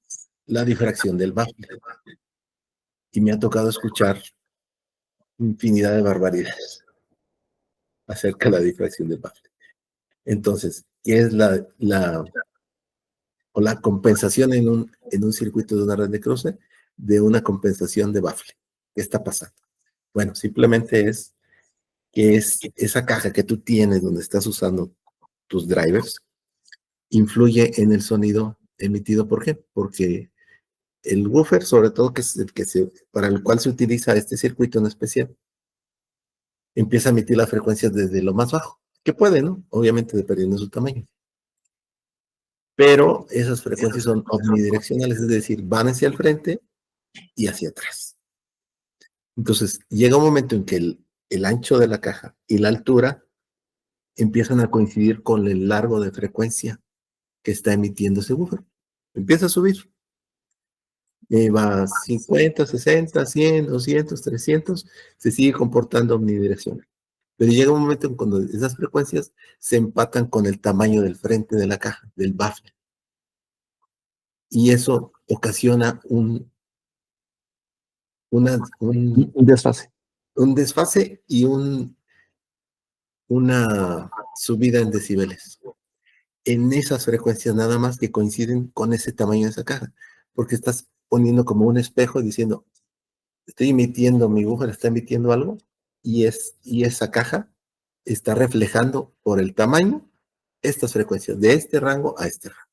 la difracción del baffle. Y me ha tocado escuchar infinidad de barbaridades acerca de la difracción del baffle. Entonces, ¿qué es la compensación en un circuito de una red de cruce de una compensación de baffle? ¿Qué está pasando? Bueno, simplemente es que es esa caja que tú tienes donde estás usando tus drivers, influye en el sonido emitido. ¿Por qué? Porque el woofer, sobre todo, que es el para el cual se utiliza este circuito en especial, empieza a emitir las frecuencias desde lo más bajo, que puede, ¿no? Obviamente dependiendo de su tamaño. Pero esas frecuencias son omnidireccionales, es decir, van hacia el frente y hacia atrás. Entonces, llega un momento en que el ancho de la caja y la altura empiezan a coincidir con el largo de frecuencia que está emitiendo ese woofer. Empieza a subir. Va 50, 60, 100, 200, 300, se sigue comportando omnidireccional. Pero llega un momento en cuando esas frecuencias se empatan con el tamaño del frente de la caja, del baffle. Y eso ocasiona un
desfase.
Un desfase y una subida en decibeles. En esas frecuencias nada más que coinciden con ese tamaño de esa caja. Porque estás poniendo como un espejo diciendo, estoy emitiendo, mi woofer está emitiendo algo y esa caja está reflejando por el tamaño estas frecuencias, de este rango a este rango.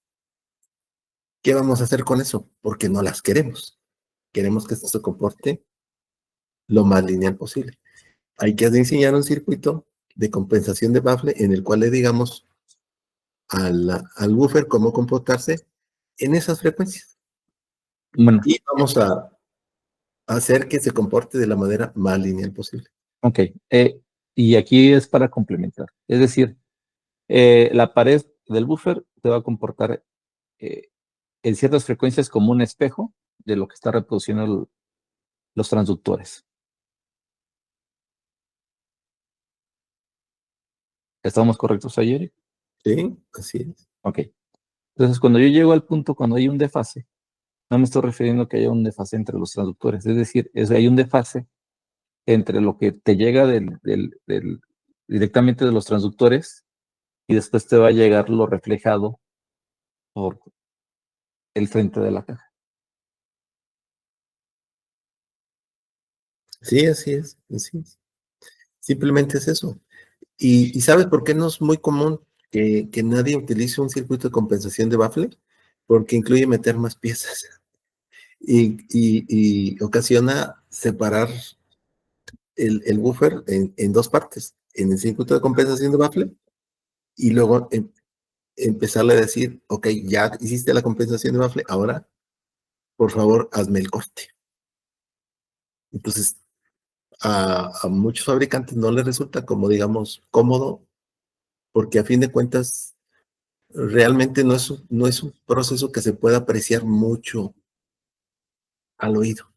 ¿Qué vamos a hacer con eso? Porque no las queremos. Queremos que esto se comporte lo más lineal posible. Hay que diseñar un circuito de compensación de baffle en el cual le digamos al woofer cómo comportarse en esas frecuencias.
Bueno,
Y vamos a hacer que se comporte de la manera más lineal posible.
ok. Y aquí es para complementar. Es decir, la pared del buffer te va a comportar en ciertas frecuencias como un espejo de lo que está reproduciendo los transductores. ¿Estamos correctos ayer?
Sí, así es.
Ok. Entonces, cuando yo llego al punto, cuando hay un desfase, no me estoy refiriendo a que haya un desfase entre los transductores. Es decir, hay un desfase entre lo que te llega directamente de los transductores y después te va a llegar lo reflejado por el frente de la caja.
Sí, así es. Así es. Simplemente es eso. ¿Y sabes por qué no es muy común que nadie utilice un circuito de compensación de baffle? Porque incluye meter más piezas y ocasiona separar el buffer en dos partes, en el circuito de compensación de baffle y luego empezarle a decir, ok, ya hiciste la compensación de baffle, ahora, por favor, hazme el corte. Entonces, a muchos fabricantes no les resulta como, digamos, cómodo, porque a fin de cuentas, realmente no es un proceso que se pueda apreciar mucho al oído.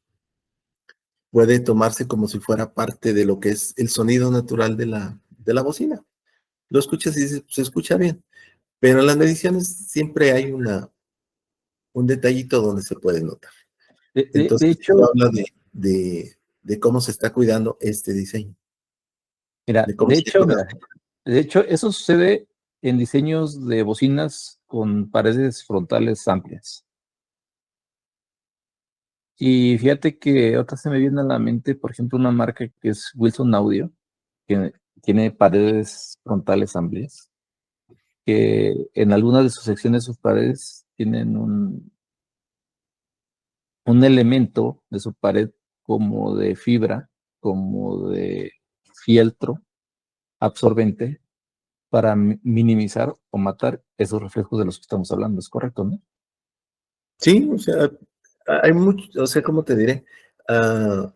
Puede tomarse como si fuera parte de lo que es el sonido natural de la bocina. Lo escuchas y dices, se escucha bien, Pero en las mediciones siempre hay un detallito donde se puede notar.
De
Entonces,
hecho,
todo habla de cómo se está cuidando este diseño,
mira,
de cómo se está cuidando.
de hecho, eso sucede en diseños de bocinas con paredes frontales amplias. Y fíjate que otra se me viene a la mente, por ejemplo, una marca que es Wilson Audio, que tiene paredes frontales amplias, que en algunas de sus secciones, sus paredes tienen un elemento de su pared como de fibra, como de fieltro absorbente para minimizar o matar esos reflejos de los que estamos hablando, ¿es correcto, no?
Sí, o sea, hay mucho, o sea, ¿cómo te diré? Ah,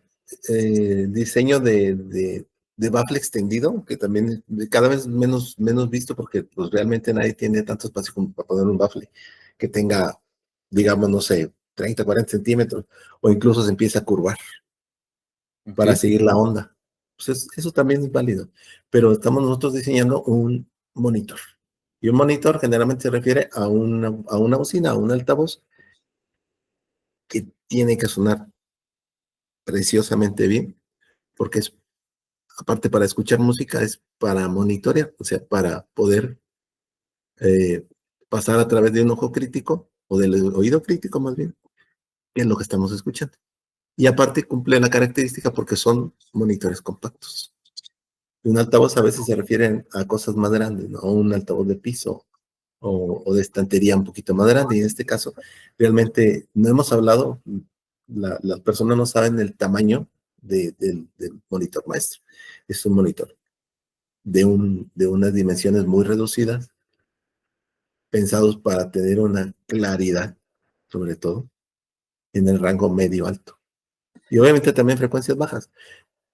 diseño de baffle extendido, que también es cada vez menos visto porque pues, realmente nadie tiene tanto espacio como para poner un baffle que tenga, digamos, no sé, 30, 40 centímetros, o incluso se empieza a curvar para
Ok.
seguir la onda. Pues eso también es válido, pero estamos nosotros diseñando un monitor. Y un monitor generalmente se refiere a una bocina, a un altavoz que tiene que sonar preciosamente bien, porque es, aparte para escuchar música, es para monitorear, o sea, para poder eh, pasar a través de un ojo crítico, o del oído crítico más bien, qué es lo que estamos escuchando. Y aparte cumple la característica porque son monitores compactos. Un altavoz a veces se refiere a cosas más grandes, ¿no? Un altavoz de piso o de estantería un poquito más grande. Y en este caso, realmente no hemos hablado, las personas no saben el tamaño del monitor maestro. Es un monitor de unas dimensiones muy reducidas, pensados para tener una claridad, sobre todo, en el rango medio alto. Y obviamente también frecuencias bajas,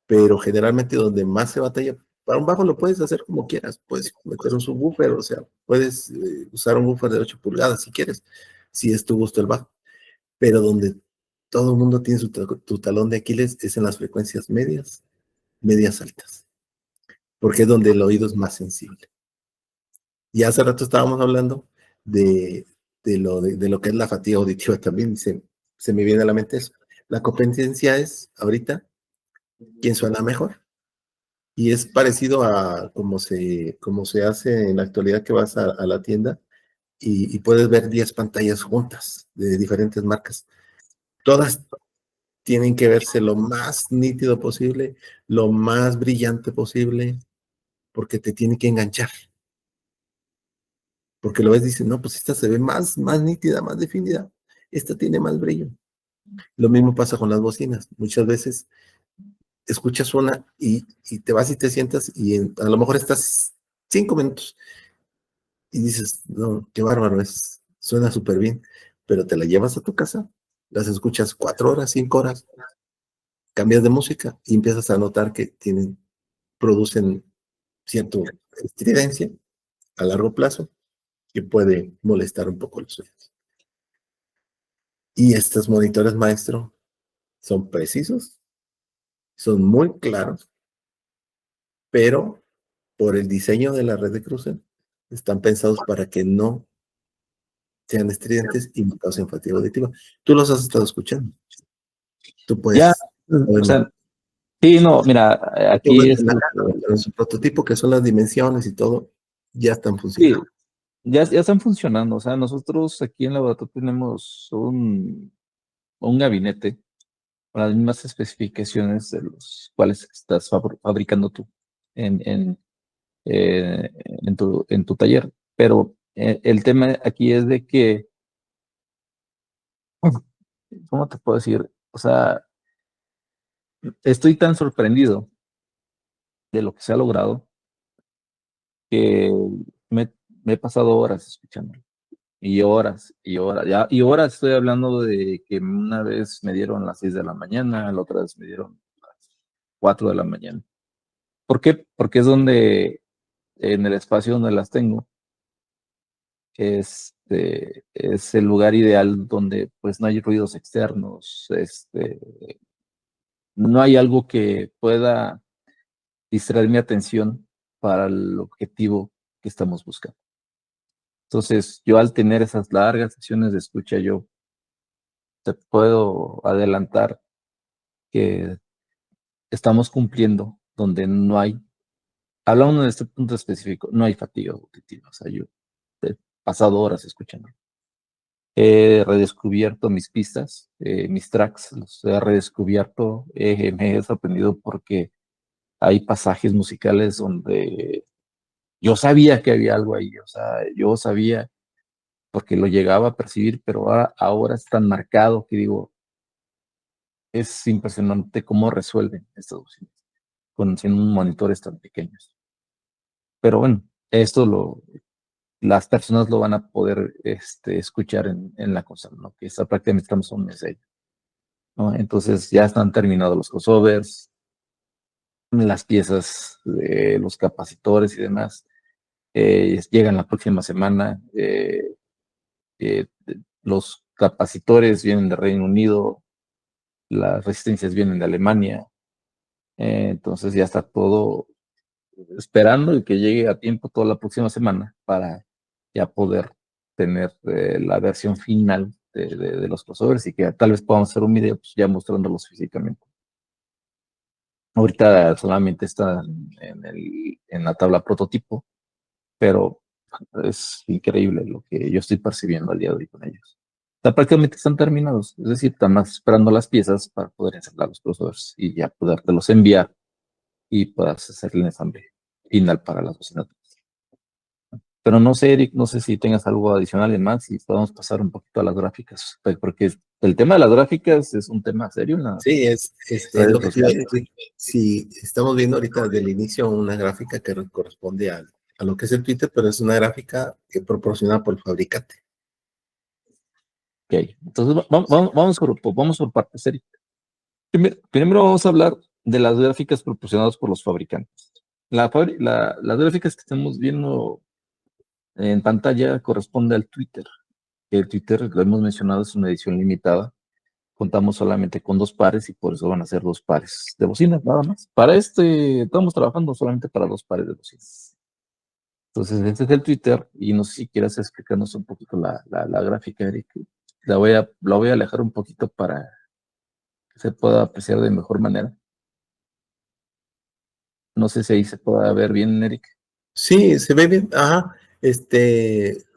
pero generalmente donde más se batalla, para un bajo lo puedes hacer como quieras, puedes meter un subwoofer, o sea, puedes usar un woofer de 8 pulgadas si quieres, si es tu gusto el bajo, pero donde todo el mundo tiene tu talón de Aquiles es en las frecuencias medias altas, porque es donde el oído es más sensible. Y hace rato estábamos hablando de, de lo que es la fatiga auditiva también, y se me viene a la mente eso. La competencia es, ahorita, quién suena mejor. Y es parecido a como se hace en la actualidad que vas a la tienda y puedes ver 10 pantallas juntas de diferentes marcas. Todas tienen que verse lo más nítido posible, lo más brillante posible, porque te tiene que enganchar. Porque lo ves y dices, no, pues esta se ve más nítida, más definida. Esta tiene más brillo. Lo mismo pasa con las bocinas. Muchas veces escuchas una y te vas y te sientas y a lo mejor estás 5 minutos y dices, no, qué bárbaro, suena súper bien, pero te la llevas a tu casa, las escuchas 4 horas, 5 horas, cambias de música y empiezas a notar que producen cierta estridencia a largo plazo que puede molestar un poco los oídos. Y estos monitores maestro son precisos, son muy claros, pero por el diseño de la red de cruce están pensados para que no sean estridentes y no causen fatiga auditiva. Tú los has estado escuchando. Tú
Ya,
puedes
o
verlo.
sea, sí, no, mira, aquí es,
En la caja, pero en su prototipo, que son las dimensiones y todo, ya están
sí,
funcionando.
ya están funcionando. O sea, nosotros aquí en Laboratorio tenemos un gabinete con las mismas especificaciones de los cuales estás fabricando tú en, en tu taller. Pero el tema aquí es de que, ¿cómo te puedo decir? O sea, estoy tan sorprendido de lo que se ha logrado que me, me he pasado horas escuchándolo. Y horas, y horas, ya, y horas estoy hablando de que una vez me dieron las 6 de la mañana, la otra vez me dieron las 4 de la mañana. ¿Por qué? Porque es donde, en el espacio donde las tengo, es el lugar ideal donde pues no hay ruidos externos, no hay algo que pueda distraer mi atención para el objetivo que estamos buscando. Entonces, yo al tener esas largas sesiones de escucha, yo te puedo adelantar que estamos cumpliendo donde no hay, hablando de este punto específico, no hay fatiga auditiva. O sea, yo he pasado horas escuchando. He redescubierto mis pistas, mis tracks, los he redescubierto. Me he sorprendido porque hay pasajes musicales donde yo sabía que había algo ahí. O sea, yo sabía porque lo llegaba a percibir, pero ahora es tan marcado que digo, es impresionante cómo resuelven estas bocinas con siendo monitores tan pequeños. Pero bueno, las personas lo van a poder escuchar en la consola, ¿no? Que está prácticamente estamos a un mes de ello, ¿no? Entonces ya están terminados los crossovers, las piezas de los capacitores y demás. Llegan la próxima semana. Eh, los capacitores vienen de Reino Unido, las resistencias vienen de Alemania. Entonces ya está todo esperando y que llegue a tiempo toda la próxima semana para ya poder tener la versión final de los crossovers y que tal vez podamos hacer un video pues, ya mostrándolos físicamente. Ahorita solamente está en la tabla prototipo, pero es increíble lo que yo estoy percibiendo al día de hoy con ellos. Prácticamente están terminados, es decir, están más esperando las piezas para poder ensamblar los crossovers y ya podértelos enviar y puedas hacer el ensamble final para las bocinas. Pero no sé, Eric, no sé si tengas algo adicional en más y podemos pasar un poquito a las gráficas, porque el tema de las gráficas es un tema serio en las
Sí, es
redes
lo que te iba a
sociales.
decir. Si estamos viendo ahorita del inicio una gráfica que corresponde a lo que es el Twitter, pero es una gráfica que proporciona por el fabricante.
Ok, entonces vamos por partes, Eric. Primero vamos a hablar de las gráficas proporcionadas por los fabricantes. Las gráficas que estamos viendo en pantalla corresponde al Twitter. El Twitter, lo hemos mencionado, es una edición limitada. Contamos solamente con 2 pares y por eso van a ser 2 pares de bocinas, nada más. Estamos trabajando solamente para 2 pares de bocinas. Entonces, este es el Twitter y no sé si quieras explicarnos un poquito la gráfica, Eric. La voy a alejar un poquito para que se pueda apreciar de mejor manera. No sé si ahí se pueda ver bien, Eric.
Sí, se ve bien, ajá.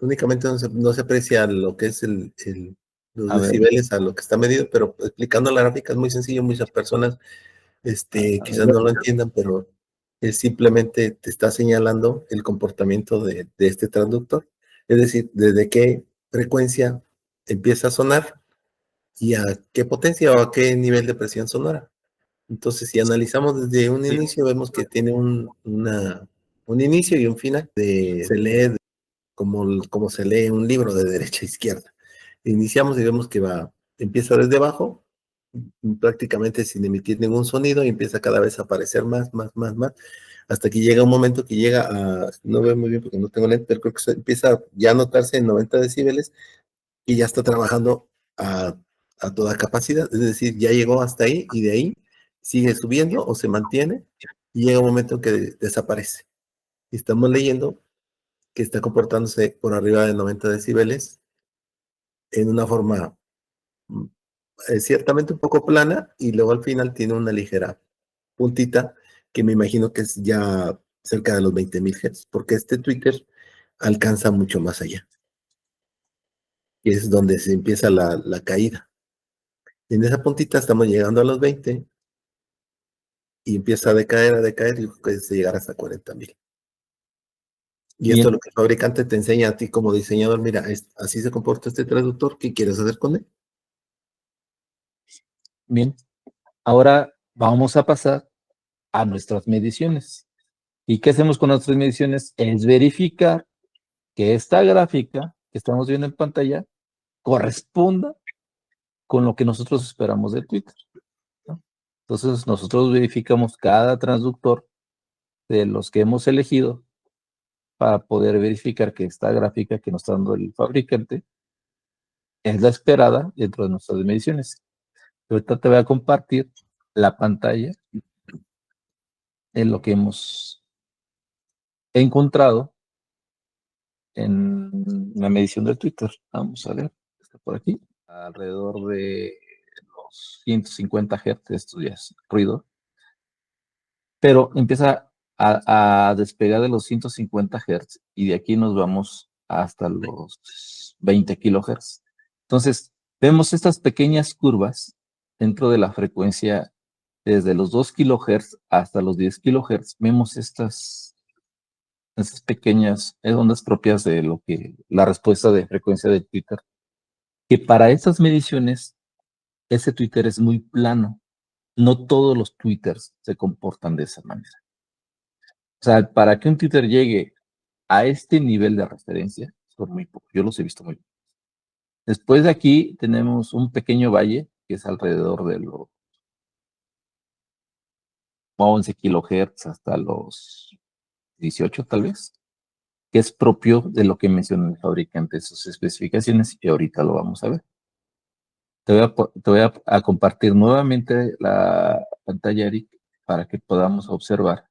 Únicamente no se aprecia lo que es los
A ver,
decibeles a lo que está medido, pero explicando la gráfica es muy sencillo, muchas personas quizás no lo entiendan, pero es simplemente te está señalando el comportamiento de este transductor, es decir, desde qué frecuencia empieza a sonar y a qué potencia o a qué nivel de presión sonora. Entonces, si analizamos desde un inicio, vemos que tiene un inicio y un final. Se lee como se lee un libro de derecha a izquierda. Iniciamos y vemos que empieza desde abajo, prácticamente sin emitir ningún sonido, y empieza cada vez a aparecer más, hasta que llega un momento que llega no veo muy bien porque no tengo lente, pero creo que empieza ya a notarse en 90 decibeles y ya está trabajando a, a toda capacidad, es decir, ya llegó hasta ahí y de ahí sigue subiendo o se mantiene y llega un momento en que desaparece. Y estamos leyendo que está comportándose por arriba de 90 decibeles en una forma ciertamente un poco plana y luego al final tiene una ligera puntita que me imagino que es ya cerca de los 20.000 Hz, porque este Twitter alcanza mucho más allá, y es donde se empieza la caída. En esa puntita estamos llegando a los 20 y empieza a decaer y puede llegar hasta 40.000. Y esto es
bien,
lo que el fabricante te enseña a ti como diseñador. Mira, así se comporta este traductor, ¿qué quieres hacer con él?
bien. Ahora vamos a pasar a nuestras mediciones. ¿Y qué hacemos con nuestras mediciones? Es verificar que esta gráfica que estamos viendo en pantalla corresponda con lo que nosotros esperamos de Twitter, ¿no? Entonces, nosotros verificamos cada transductor de los que hemos elegido para poder verificar que esta gráfica que nos está dando el fabricante es la esperada dentro de nuestras mediciones. Ahorita te voy a compartir la pantalla en lo que hemos encontrado en la medición del Twitter. Vamos a ver, está por aquí, alrededor de los 150 Hz, esto ya es ruido, pero empieza a despegar de los 150 Hz y de aquí nos vamos hasta los 20 kHz. Entonces, vemos estas pequeñas curvas dentro de la frecuencia desde los 2 kHz hasta los 10 kHz. Vemos estas pequeñas ondas propias de lo que la respuesta de frecuencia de Twitter, que para estas mediciones ese Twitter es muy plano. No todos los Twitters se comportan de esa manera. O sea, para que un Twitter llegue a este nivel de referencia, por muy poco, yo los he visto muy poco. Después de aquí tenemos un pequeño valle, que es alrededor de los 11 kHz hasta los 18 tal vez, que es propio de lo que menciona el fabricante, sus especificaciones, y ahorita lo vamos a ver. Te voy a compartir nuevamente la pantalla, Eric, para que podamos observar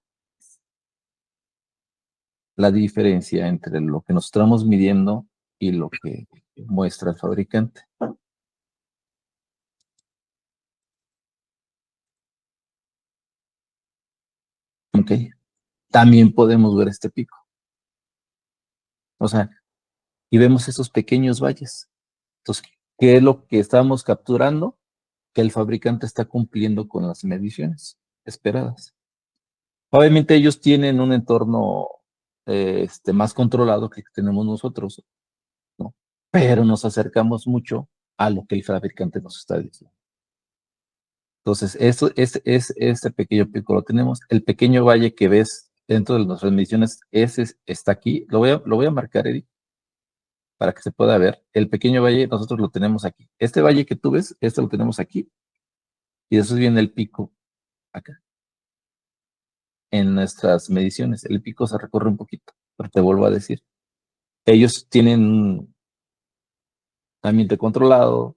la diferencia entre lo que nos estamos midiendo y lo que muestra el fabricante. Ok. También podemos ver este pico. O sea, y vemos esos pequeños valles. Entonces, ¿qué es lo que estamos capturando? Que el fabricante está cumpliendo con las mediciones esperadas. Obviamente ellos tienen un entorno más controlado que tenemos nosotros, ¿no? Pero nos acercamos mucho a lo que el fabricante nos está diciendo. Entonces, este pequeño pico lo tenemos. El pequeño valle que ves dentro de nuestras mediciones, ese está aquí. Lo voy a marcar, Eric, para que se pueda ver. El pequeño valle nosotros lo tenemos aquí. Este valle que tú ves, este lo tenemos aquí. Y después viene el pico acá. En nuestras mediciones, el pico se recorre un poquito, pero te vuelvo a decir, ellos tienen un ambiente controlado,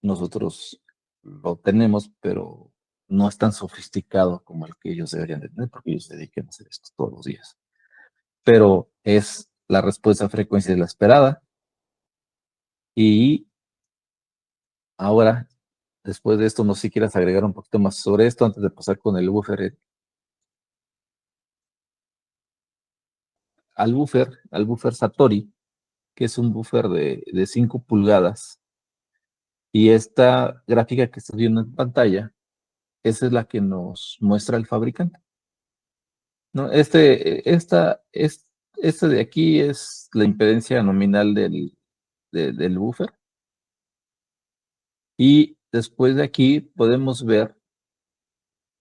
nosotros lo tenemos, pero no es tan sofisticado como el que ellos deberían de tener, porque ellos se dedican a hacer esto todos los días. Pero es la respuesta a frecuencia de la esperada. Y ahora, después de esto, no sé si quieras agregar un poquito más sobre esto antes de pasar con el buffer. Al buffer Satori, que es un buffer de 5 pulgadas. Y esta gráfica que estás viendo en pantalla, esa es la que nos muestra el fabricante, ¿no? Este de aquí es la impedancia nominal del buffer. Y después de aquí podemos ver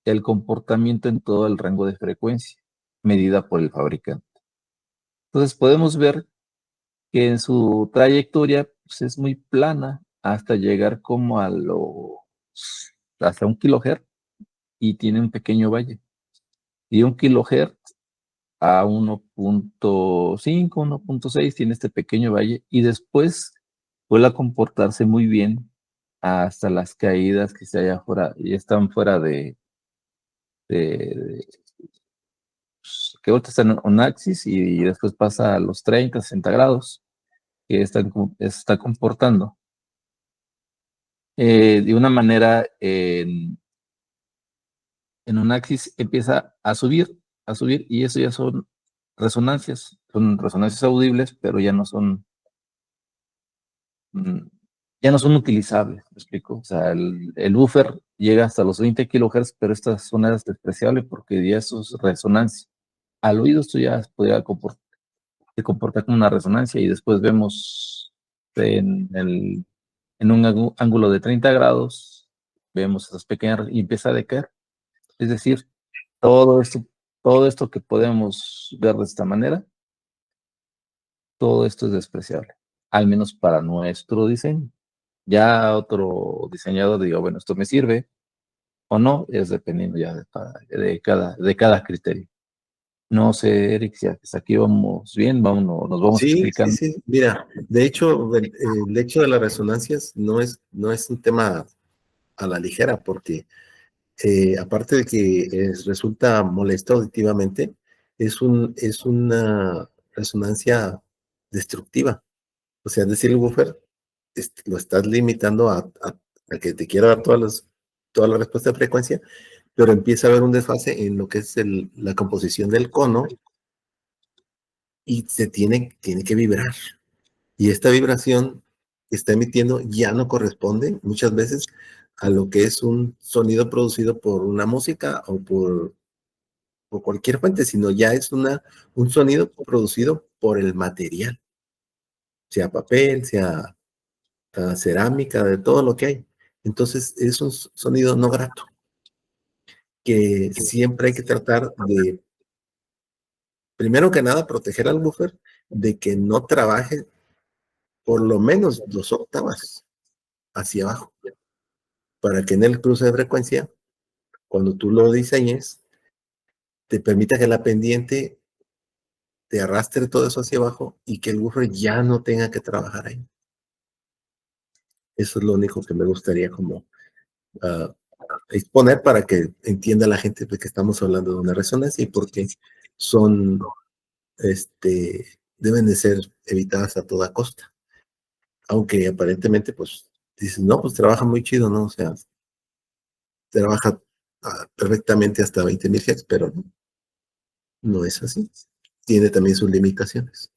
el comportamiento en todo el rango de frecuencia, medida por el fabricante. Entonces podemos ver que en su trayectoria pues, es muy plana hasta llegar como hasta 1 kHz y tiene un pequeño valle. Y 1 kHz a 1.5, 1.6 tiene este pequeño valle y después vuelve a comportarse muy bien hasta las caídas que se allá afuera y están fuera que ahorita están en un axis y después pasa a los 30, 60 grados que está comportando de una manera en un axis empieza a subir y eso ya son resonancias audibles, pero ya no son utilizables, ¿me explico? O sea, el buffer llega hasta los 20 kHz, pero esta zona es despreciable porque ya eso es resonancia. Al oído esto ya se comporta como una resonancia y después vemos en un ángulo de 30 grados, vemos esas pequeñas y empieza a decaer. Es decir, todo esto que podemos ver de esta manera, todo esto es despreciable, al menos para nuestro diseño. Ya otro diseñador diga, bueno, esto me sirve o no, es dependiendo ya de cada criterio. No sé, Eric, si hasta aquí vamos bien, nos vamos
Sí,
explicando.
sí, sí. Mira, de hecho, el hecho de las resonancias no es un tema a la ligera, porque aparte de que resulta molesto auditivamente, es una resonancia destructiva. O sea, es decir, el buffer lo estás limitando a que te quiera dar toda la respuesta de frecuencia, pero empieza a haber un desfase en lo que es la composición del cono y se tiene que vibrar. Y esta vibración que está emitiendo ya no corresponde muchas veces a lo que es un sonido producido por una música o por cualquier fuente, sino ya es un sonido producido por el material, sea papel, sea cerámica, de todo lo que hay. Entonces es un sonido no grato, que siempre hay que tratar de, primero que nada, proteger al buffer de que no trabaje por lo menos 2 octavas hacia abajo, para que en el cruce de frecuencia, cuando tú lo diseñes, te permita que la pendiente te arrastre todo eso hacia abajo y que el buffer ya no tenga que trabajar ahí. Eso es lo único que me gustaría como exponer para que entienda la gente de que estamos hablando de una resonancia y porque son, deben de ser evitadas a toda costa. Aunque aparentemente, pues, dices, no, pues trabaja muy chido, ¿no? O sea, trabaja perfectamente hasta 20,000 Hz, pero no es así. Tiene también sus limitaciones.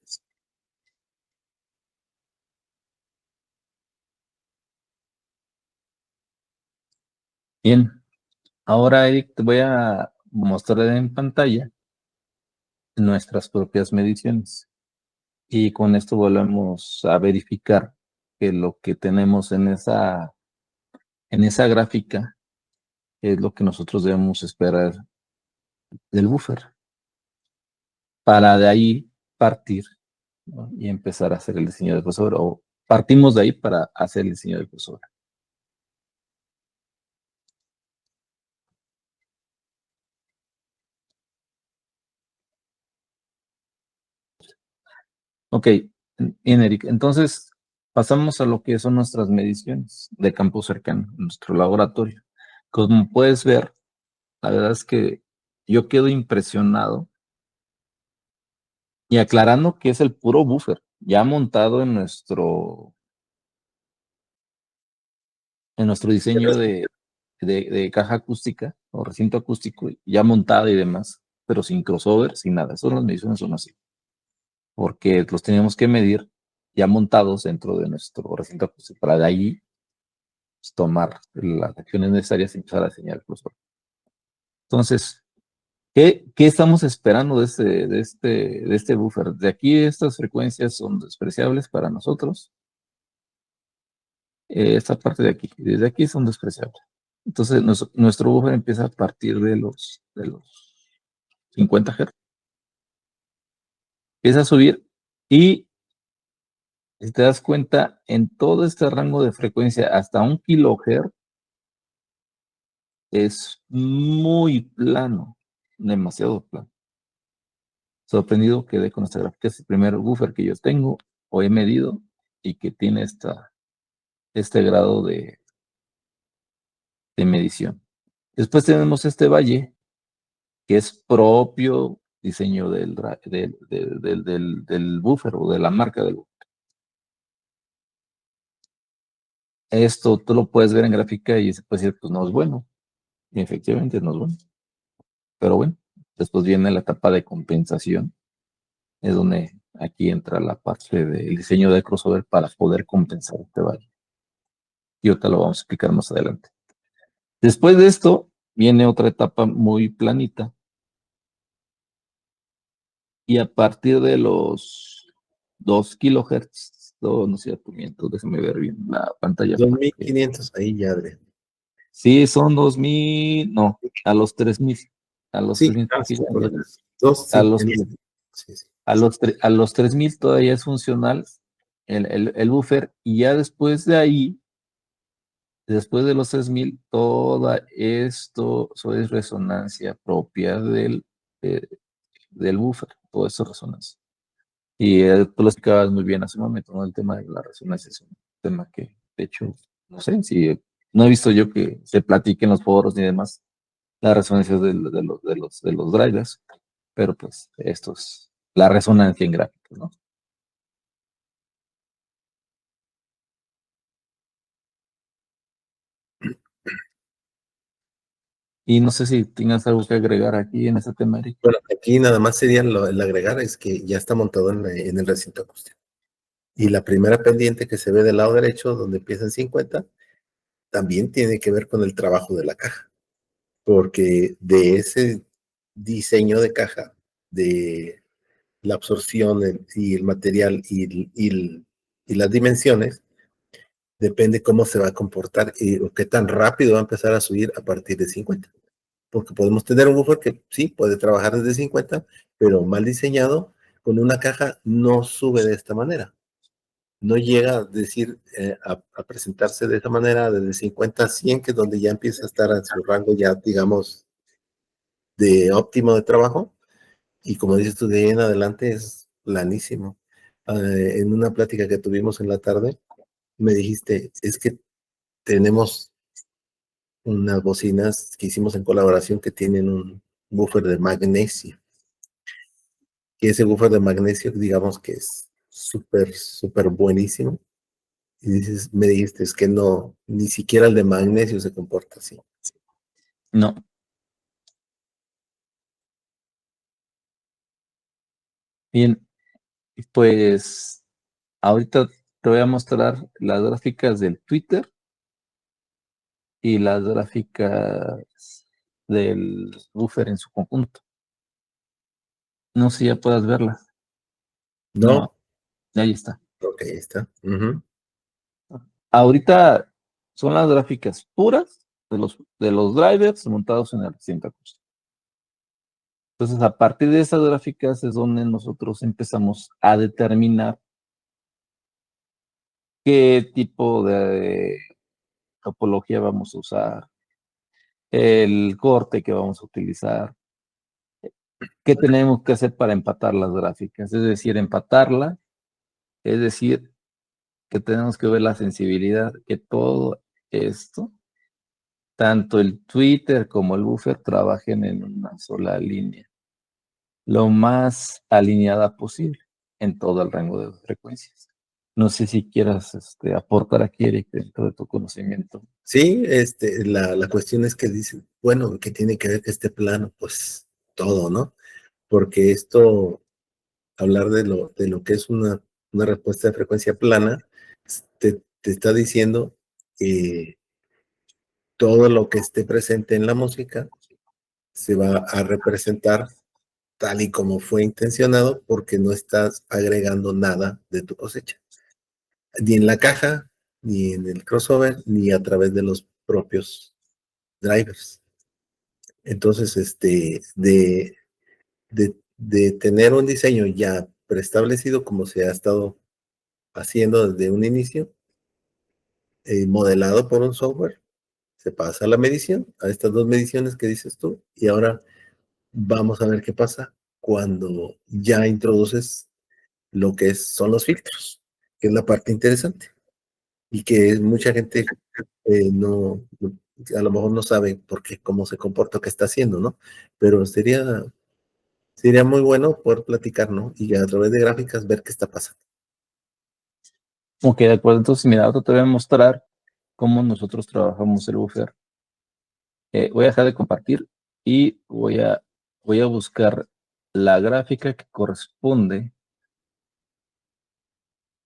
Bien, ahora Eric, te voy a mostrar en pantalla nuestras propias mediciones. Y con esto volvemos a verificar que lo que tenemos en esa gráfica es lo que nosotros debemos esperar del buffer. Para de ahí partir, ¿no? Y empezar a hacer el diseño del crossover, o partimos de ahí para hacer el diseño del crossover. Ok, bien, Eric. Entonces, pasamos a lo que son nuestras mediciones de campo cercano, nuestro laboratorio. Como puedes ver, la verdad es que yo quedo impresionado, y aclarando que es el puro buffer, ya montado en nuestro diseño de caja acústica o recinto acústico, ya montado y demás, pero sin crossover, sin nada. Esas las mediciones son así, porque los teníamos que medir ya montados dentro de nuestro recinto acústico, para de ahí pues, tomar las acciones necesarias y empezar a diseñar el crossover. Entonces, ¿qué estamos esperando de este buffer? De aquí estas frecuencias son despreciables para nosotros. Esta parte de aquí, desde aquí son despreciables. Entonces, nuestro buffer empieza a partir de los 50 Hz. Empieza a subir y, si te das cuenta, en todo este rango de frecuencia hasta 1 kHz es muy plano, demasiado plano. Sorprendido quedé con esta gráfica. Es el primer buffer que yo tengo o he medido y que tiene este grado de medición. Después tenemos este valle, que es propio diseño del buffer o de la marca del buffer. Esto tú lo puedes ver en gráfica y se puede decir, pues no es bueno. Y efectivamente no es bueno. Pero bueno, después viene la etapa de compensación. Es donde aquí entra la parte del diseño de crossover para poder compensar este valle. Y ahorita lo vamos a explicar más adelante. Después de esto, viene otra etapa muy planita. Y a partir de los 2 kHz, no es cierto, miento, déjame ver bien la pantalla.
2,500, ahí ya, Adrián.
Sí, son 2,000, no, a los 3,000. A los
Sí,
3,000.
dos,
A
sí,
los,
sí, sí.
a los 3,000 todavía es funcional el buffer, y ya después de ahí, después de los 3,000, todo esto es resonancia propia del buffer, todo eso es resonancia. Y tú lo explicabas muy bien hace un momento, ¿no? El tema de la resonancia es un tema que, de hecho, no sé si no he visto yo que se platique en los foros ni demás las resonancias de los drivers, pero pues esto es la resonancia en gráficos, ¿no? Y no sé si tengas algo que agregar aquí en ese tema, Eric.
Bueno, aquí nada más sería el agregar es que ya está montado en el recinto acústico. Y la primera pendiente que se ve del lado derecho, donde empieza en 50, también tiene que ver con el trabajo de la caja, porque de ese diseño de caja, de la absorción y el material y las dimensiones, depende cómo se va a comportar o qué tan rápido va a empezar a subir a partir de 50. Porque podemos tener un buffer que sí puede trabajar desde 50, pero mal diseñado, con una caja no sube de esta manera. No llega a decir, a presentarse de esta manera desde 50 a 100, que es donde ya empieza a estar en su rango ya, digamos, de óptimo de trabajo. Y como dices tú, de ahí en adelante es planísimo. En una plática que tuvimos en la tarde, me dijiste, es que tenemos unas bocinas que hicimos en colaboración que tienen un buffer de magnesio. Y ese buffer de magnesio, digamos que es súper, súper buenísimo. Y dices, me dijiste, es que no, ni siquiera el de magnesio se comporta así.
No. Bien, pues ahorita te voy a mostrar las gráficas del Twitter y las gráficas del buffer en su conjunto. No sé si ya puedas verlas.
No,
Ahí está.
ok, ahí está. Ujú.
Ahorita son las gráficas puras de los drivers montados en el recinto acústico. Entonces, a partir de esas gráficas es donde nosotros empezamos a determinar qué tipo de topología vamos a usar, el corte que vamos a utilizar, qué tenemos que hacer para empatar las gráficas, es decir, empatarla, es decir, que tenemos que ver la sensibilidad, que todo esto, tanto el Twitter como el buffer, trabajen en una sola línea, lo más alineada posible en todo el rango de frecuencias. No sé si quieras aportar aquí, Eric, dentro de tu conocimiento.
Sí, la cuestión es que dicen, bueno, ¿qué tiene que ver que esté plano? Pues todo, ¿no? Porque esto, hablar de lo que es una respuesta de frecuencia plana, te está diciendo que todo lo que esté presente en la música se va a representar tal y como fue intencionado, porque no estás agregando nada de tu cosecha, ni en la caja, ni en el crossover, ni a través de los propios drivers. Entonces, de tener un diseño ya preestablecido, como se ha estado haciendo desde un inicio, modelado por un software, se pasa a la medición, a estas dos mediciones que dices tú, y ahora vamos a ver qué pasa cuando ya introduces lo que son los filtros, que es la parte interesante, y que mucha gente a lo mejor no sabe por qué, cómo se comporta, qué está haciendo, ¿no? Pero sería muy bueno poder platicar, ¿no? Y a través de gráficas ver qué está pasando.
Ok, de acuerdo. Entonces, mira, ahora te voy a mostrar cómo nosotros trabajamos el buffer. Voy a dejar de compartir y voy a buscar la gráfica que corresponde,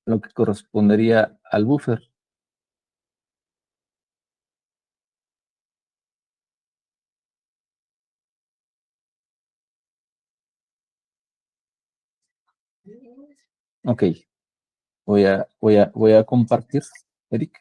lo que correspondería al buffer. Ok, voy a compartir, Eric.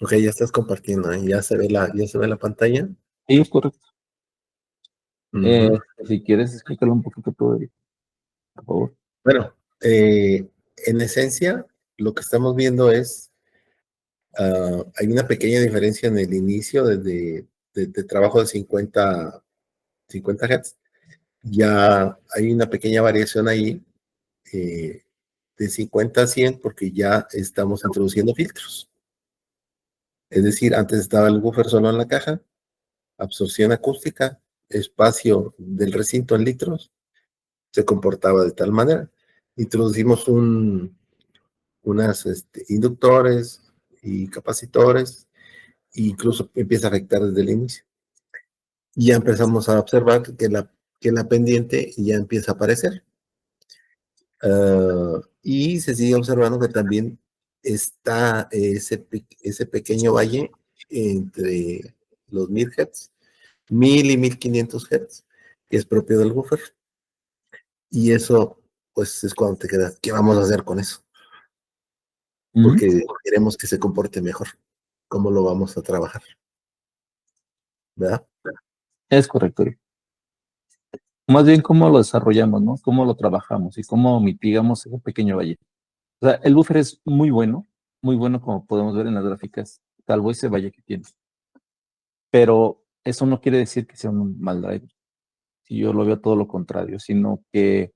Ok, ya estás compartiendo, ¿eh? Ya se ve la pantalla.
Sí, es correcto.
Ujú.
Si quieres, explícalo un poquito tú, Eric, por favor.
Bueno, en esencia, lo que estamos viendo es, hay una pequeña diferencia en el inicio de trabajo de 50 Hz. Ya hay una pequeña variación ahí, eh, de 50 a 100 porque ya estamos introduciendo filtros. Es decir, antes estaba el buffer solo en la caja, absorción acústica, espacio del recinto en litros, se comportaba de tal manera. Introducimos unas inductores y capacitores, e incluso empieza a afectar desde el inicio. Y ya empezamos a observar que la pendiente ya empieza a aparecer. Y se sigue observando que también está ese pequeño valle entre los 1000 Hz, 1000 y 1500 Hz, que es propio del buffer. Y eso, pues, es cuando te quedas, ¿qué vamos a hacer con eso? Porque queremos que se comporte mejor. ¿Cómo lo vamos a trabajar? ¿Verdad?
Es correcto, Eric. Más bien cómo lo desarrollamos, ¿no? Cómo lo trabajamos y cómo mitigamos ese pequeño valle. O sea, el buffer es muy bueno como podemos ver en las gráficas, salvo ese valle que tiene. Pero eso no quiere decir que sea un mal driver. Si yo lo veo todo lo contrario, sino que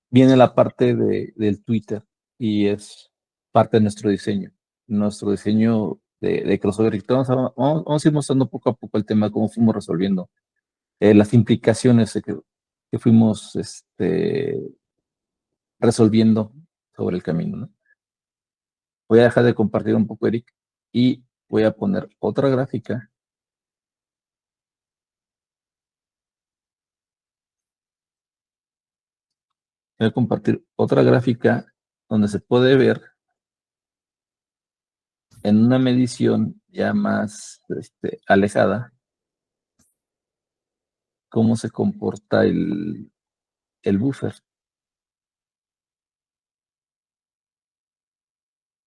viene la parte del Twitter y es parte de nuestro diseño. Nuestro diseño de crossover. Vamos a ir mostrando poco a poco el tema, cómo fuimos resolviendo las implicaciones que fuimos resolviendo sobre el camino, ¿no? Voy a dejar de compartir un poco, Eric, y voy a poner otra gráfica. Voy a compartir otra gráfica donde se puede ver en una medición ya más alejada cómo se comporta el buffer.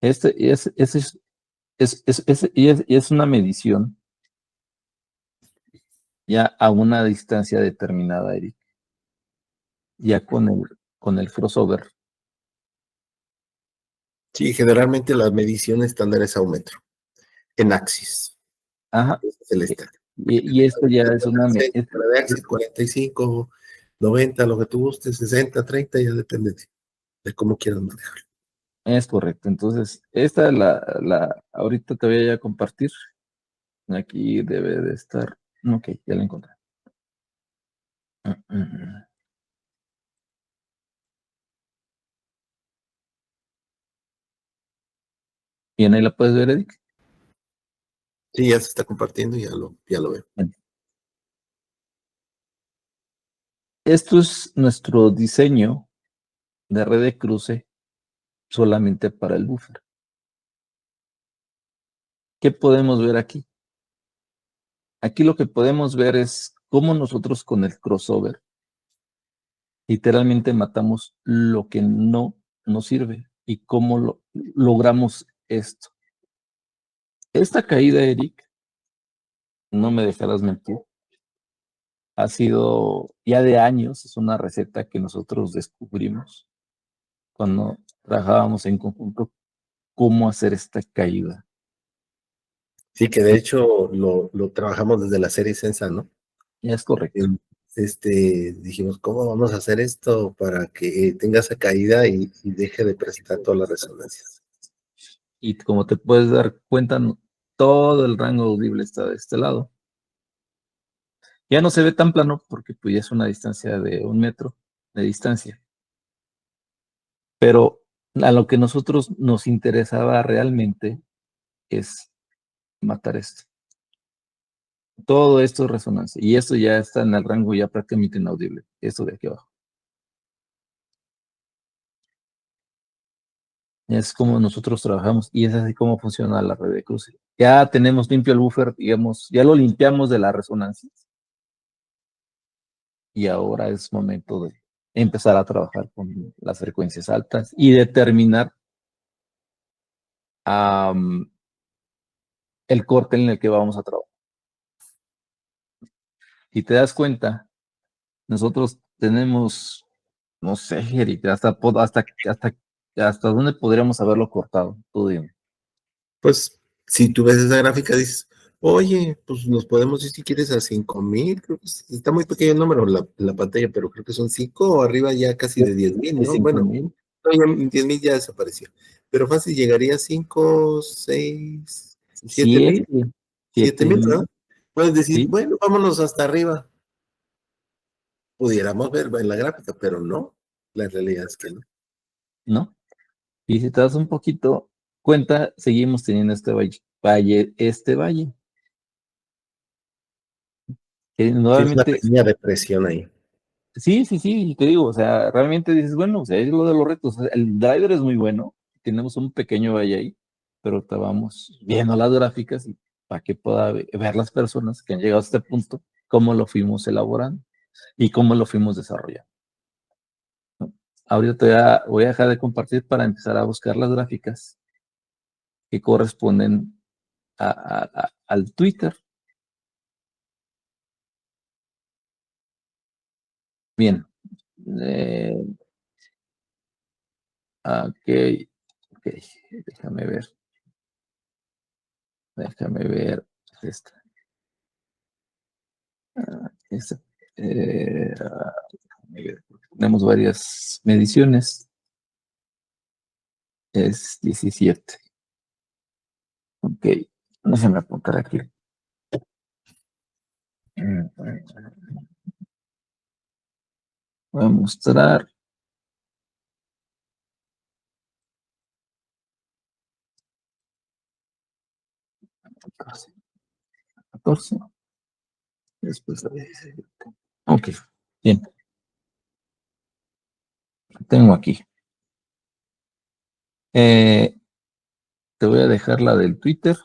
Es una medición ya a una distancia determinada, Eric. Ya con el crossover.
Sí, generalmente la medición estándar es a un metro, en Axis.
Ajá.
Es el estándar.
Y esto ya es una...
de Axis, 45, 90, lo que tú gustes, 60, 30, ya depende de cómo quieras manejarlo.
Es correcto. Entonces, esta ahorita te voy a compartir. Aquí debe de estar. Ok, ya la encontré. Bien, ahí la puedes ver, Eric.
Sí, ya se está compartiendo y ya lo veo.
Bien. Esto es nuestro diseño de red de cruce solamente para el buffer. ¿Qué podemos ver aquí? Aquí lo que podemos ver es cómo nosotros con el crossover literalmente matamos lo que no nos sirve y cómo logramos esto. Esta caída, Eric, no me dejarás mentir, ha sido ya de años, es una receta que nosotros descubrimos cuando trabajábamos en conjunto, cómo hacer esta caída.
Sí, que de hecho lo trabajamos desde la serie Sensa, ¿no?
Es correcto.
Dijimos, ¿cómo vamos a hacer esto para que tenga esa caída y deje de presentar todas las resonancias?
Y como te puedes dar cuenta, todo el rango audible está de este lado. Ya no se ve tan plano porque pues ya es una distancia de 1 metro de distancia. Pero a lo que nosotros nos interesaba realmente es matar esto. Todo esto es resonancia. Y esto ya está en el rango ya prácticamente inaudible. Esto de aquí abajo. Es como nosotros trabajamos y es así como funciona la red de cruce. Ya tenemos limpio el buffer, digamos, ya lo limpiamos de la resonancia. Y ahora es momento de empezar a trabajar con las frecuencias altas y determinar el corte en el que vamos a trabajar. Si te das cuenta, nosotros tenemos, no sé, Eric, hasta dónde podríamos haberlo cortado, tú dime.
Pues, si tú ves esa gráfica, dices, oye, pues nos podemos ir si quieres a 5000, creo que está muy pequeño el número la pantalla, pero creo que son 5 o arriba ya casi de 10,000, ¿no? Bueno, en 10,000 ya desapareció. Pero fácil llegaría a 5, 6, 7,000. 7,000, ¿verdad?
7,000,
Puedes decir,
sí,
bueno, vámonos hasta arriba. Pudiéramos ver en la gráfica, pero no. La realidad es que no.
¿no? Y si te das un poquito cuenta, seguimos teniendo este valle, que
Sí, es una
nuevamente,
pequeña depresión ahí.
sí, y te digo, o sea, realmente dices, bueno, o sea, es lo de los retos, o sea, el driver es muy bueno, tenemos un pequeño valle ahí, pero estábamos viendo las gráficas y para que pueda ver las personas que han llegado a este punto, cómo lo fuimos elaborando y cómo lo fuimos desarrollando, ¿no? Ahorita voy a dejar de compartir para empezar a buscar las gráficas que corresponden al Twitter. Bien. Eh, ok, ok, déjame ver. Esta. Esta. Déjame ver. Tenemos varias mediciones. Es 17. Ok, déjame apuntar aquí. Voy a mostrar. 14. Después de 17. Ok, bien. Tengo aquí. Te voy a dejar la del Twitter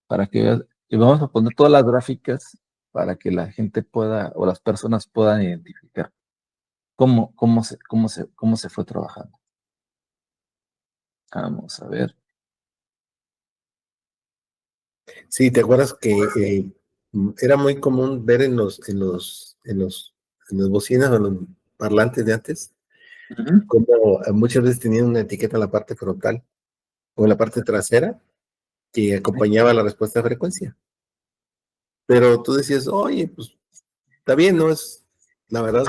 para que veas. Y vamos a poner todas las gráficas para que la gente pueda o las personas puedan identificar cómo se fue trabajando. Vamos a ver.
Sí, ¿te acuerdas que era muy común ver en las bocinas o en los parlantes de antes,
Ujú.
como muchas veces tenían una etiqueta en la parte frontal o en la parte trasera que acompañaba la respuesta de frecuencia? Pero tú decías, oye, pues está bien, ¿no? Es la verdad,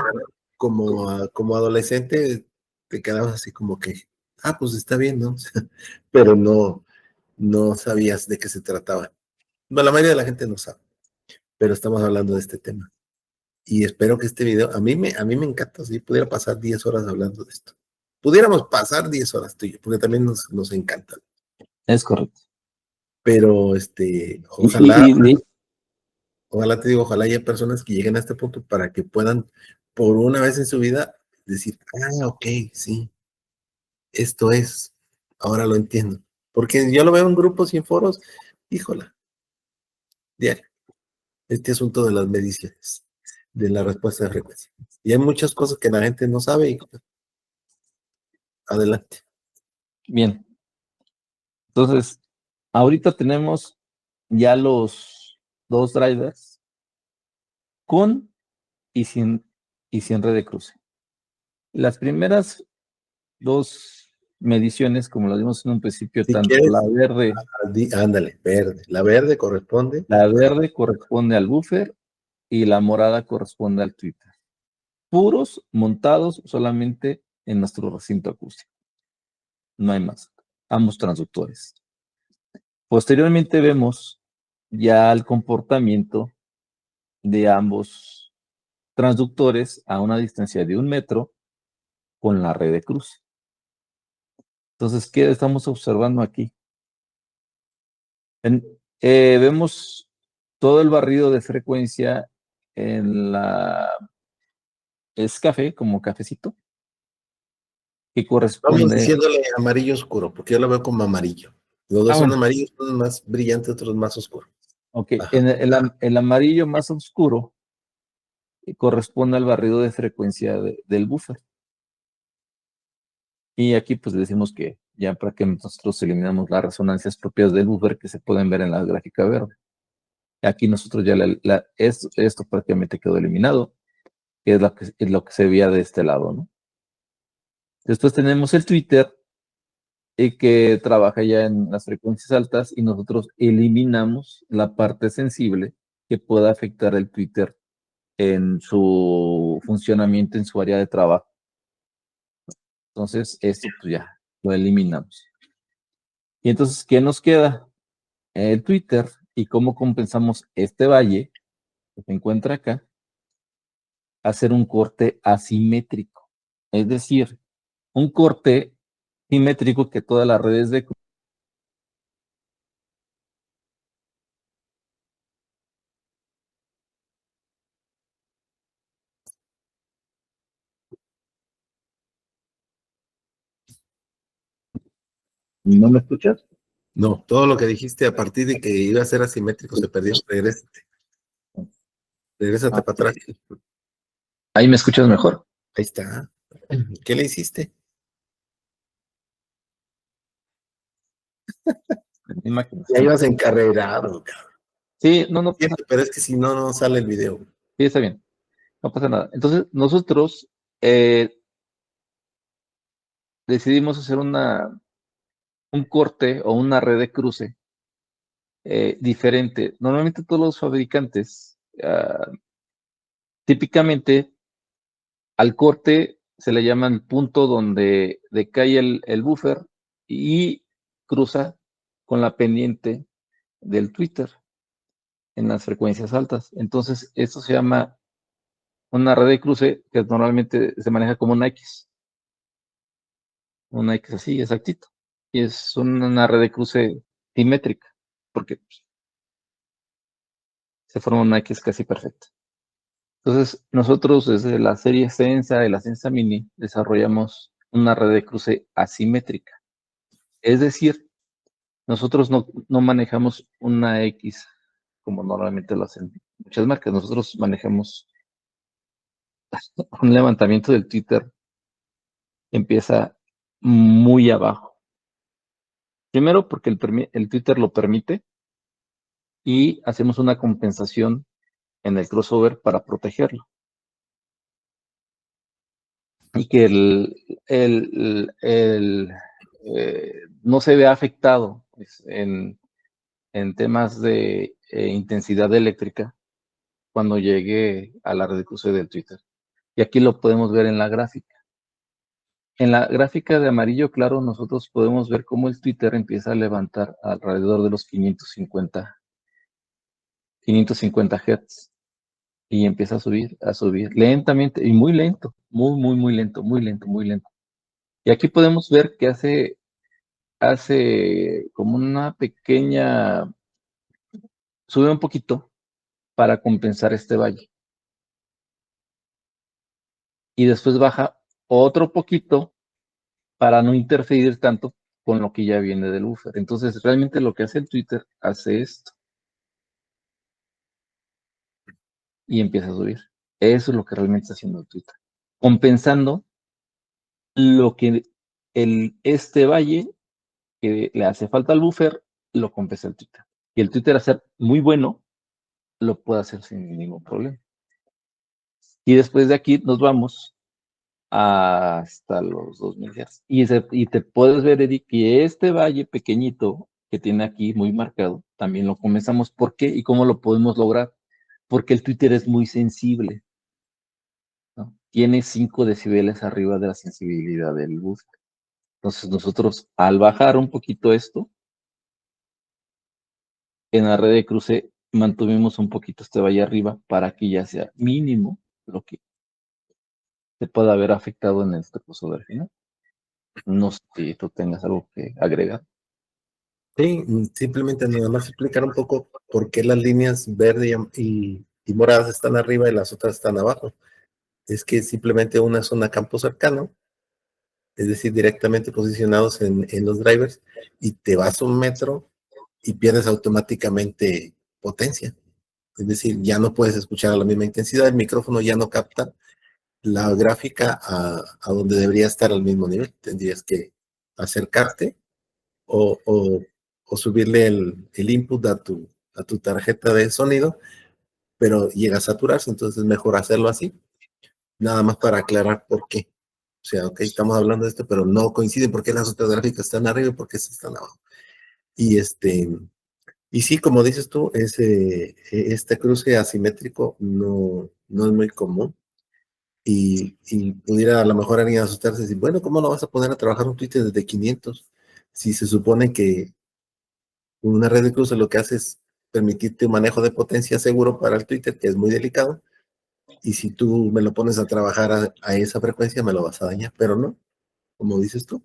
como adolescente te quedabas así como que, pues está bien, ¿no? Pero no sabías de qué se trataba. Bueno, la mayoría de la gente no sabe, pero estamos hablando de este tema. Y espero que este video, a mí me encanta, si pudiera pasar 10 horas hablando de esto. Pudiéramos pasar 10 horas tú y yo, porque también nos encanta.
Es correcto.
Pero
Y,
ojalá,
y- y-
ojalá te digo, ojalá haya personas que lleguen a este punto para que puedan, por una vez en su vida, decir, ok, sí, esto es, ahora lo entiendo. Porque yo lo veo en grupos y en foros, híjola, diario, este asunto de las mediciones, de la respuesta de frecuencia. Y hay muchas cosas que la gente no sabe y adelante.
bien. Entonces, ahorita tenemos ya los dos drivers con y sin, y sin red de cruce. Las primeras dos mediciones, como lo dimos en un principio,
Si
tanto
quieres, ándale, verde. La verde corresponde.
la verde corresponde al buffer y la morada corresponde al Twitter. Puros montados solamente en nuestro recinto acústico. No hay más. Ambos transductores. Posteriormente vemos ya el comportamiento de ambos transductores a una distancia de 1 metro con la red de cruce. Entonces, ¿qué estamos observando aquí? Vemos todo el barrido de frecuencia en es café, como cafecito, que
Vamos
corresponde.
diciéndole amarillo oscuro, porque yo lo veo como amarillo. Los dos son
Bueno,
amarillos, uno más brillante, otro más oscuro.
ok.
Ajá.
El amarillo más oscuro corresponde al barrido de frecuencia del buffer. Y aquí pues decimos que ya para que nosotros eliminamos las resonancias propias del buffer que se pueden ver en la gráfica verde. Aquí nosotros ya esto prácticamente quedó eliminado, que es lo que se veía de este lado, ¿no? Después tenemos el Twitter, que trabaja ya en las frecuencias altas y nosotros eliminamos la parte sensible que pueda afectar el Twitter en su funcionamiento, en su área de trabajo. Entonces, esto pues ya lo eliminamos. Y entonces, ¿qué nos queda? El Twitter. ¿Y cómo compensamos este valle que se encuentra acá? Hacer un corte asimétrico. Es decir, un corte simétrico que todas las redes de... ¿No me escuchas?
No, todo lo que dijiste a partir de que iba a ser asimétrico se perdió. Regrésate para atrás.
Ahí me escuchas mejor.
Ahí está. ¿Qué le hiciste? Ya ibas encarrerado, cabrón.
Sí, no pasa nada.
Pero es que si no, no sale el video.
Sí, está bien. No pasa nada. Entonces, nosotros decidimos hacer un corte o una red de cruce diferente. Normalmente todos los fabricantes, típicamente, al corte se le llama el punto donde decae el buffer y cruza con la pendiente del Twitter en las frecuencias altas. Entonces, esto se llama una red de cruce que normalmente se maneja como una X así, exactito. Y es una red de cruce simétrica, porque pues, se forma una X casi perfecta. Entonces, nosotros desde la serie Sensa y la Sensa Mini desarrollamos una red de cruce asimétrica. Es decir, nosotros no manejamos una X como normalmente lo hacen muchas marcas. Nosotros manejamos un levantamiento del Twitter que empieza muy abajo. Primero porque el Twitter lo permite y hacemos una compensación en el crossover para protegerlo. Y que no se vea afectado pues, en temas de intensidad eléctrica cuando llegue a la red de cruce del Twitter. Y aquí lo podemos ver en la gráfica. En la gráfica de amarillo claro, nosotros podemos ver cómo el Twitter empieza a levantar alrededor de los 550 Hz y empieza a subir lentamente y muy lento, muy lento, muy lento, muy lento. Y aquí podemos ver que hace como una pequeña, sube un poquito para compensar este valle. Y después baja otro poquito para no interferir tanto con lo que ya viene del buffer. Entonces, realmente lo que hace el Twitter hace esto. Y empieza a subir. Eso es lo que realmente está haciendo el Twitter. Compensando lo que este valle que le hace falta al buffer, lo compensa el Twitter. Y el Twitter, a ser muy bueno, lo puede hacer sin ningún problema. Y después de aquí nos vamos hasta los 2000 Hz. Y te puedes ver, Eric, que este valle pequeñito que tiene aquí muy marcado, también lo comenzamos. ¿Por qué y cómo lo podemos lograr? Porque el Twitter es muy sensible, ¿no? Tiene 5 decibeles arriba de la sensibilidad del buffer. Entonces nosotros, al bajar un poquito esto, en la red de cruce mantuvimos un poquito este valle arriba para que ya sea mínimo lo que se pueda haber afectado en este crossover final. No sé si tú tengas algo que agregar.
Sí, simplemente nada más explicar un poco por qué las líneas verde y moradas están arriba y las otras están abajo. Es que simplemente una es una campo cercano, es decir, directamente posicionados en los drivers, y te vas 1 metro y pierdes automáticamente potencia. Es decir, ya no puedes escuchar a la misma intensidad, el micrófono ya no capta la gráfica a donde debería estar al mismo nivel. Tendrías que acercarte o subirle el input a tu tarjeta de sonido, pero llega a saturarse, entonces es mejor hacerlo así. Nada más para aclarar por qué. O sea, ok, estamos hablando de esto, pero no coinciden por qué las otras gráficas están arriba y por qué están abajo. Y sí, como dices tú, este cruce asimétrico no es muy común. y pudiera a lo mejor alguien asustarse y decir, bueno, ¿cómo lo vas a poner a trabajar un Twitter desde 500? Si se supone que una red de cruce lo que hace es permitirte un manejo de potencia seguro para el Twitter, que es muy delicado, y si tú me lo pones a trabajar a esa frecuencia, me lo vas a dañar, pero no, como dices tú,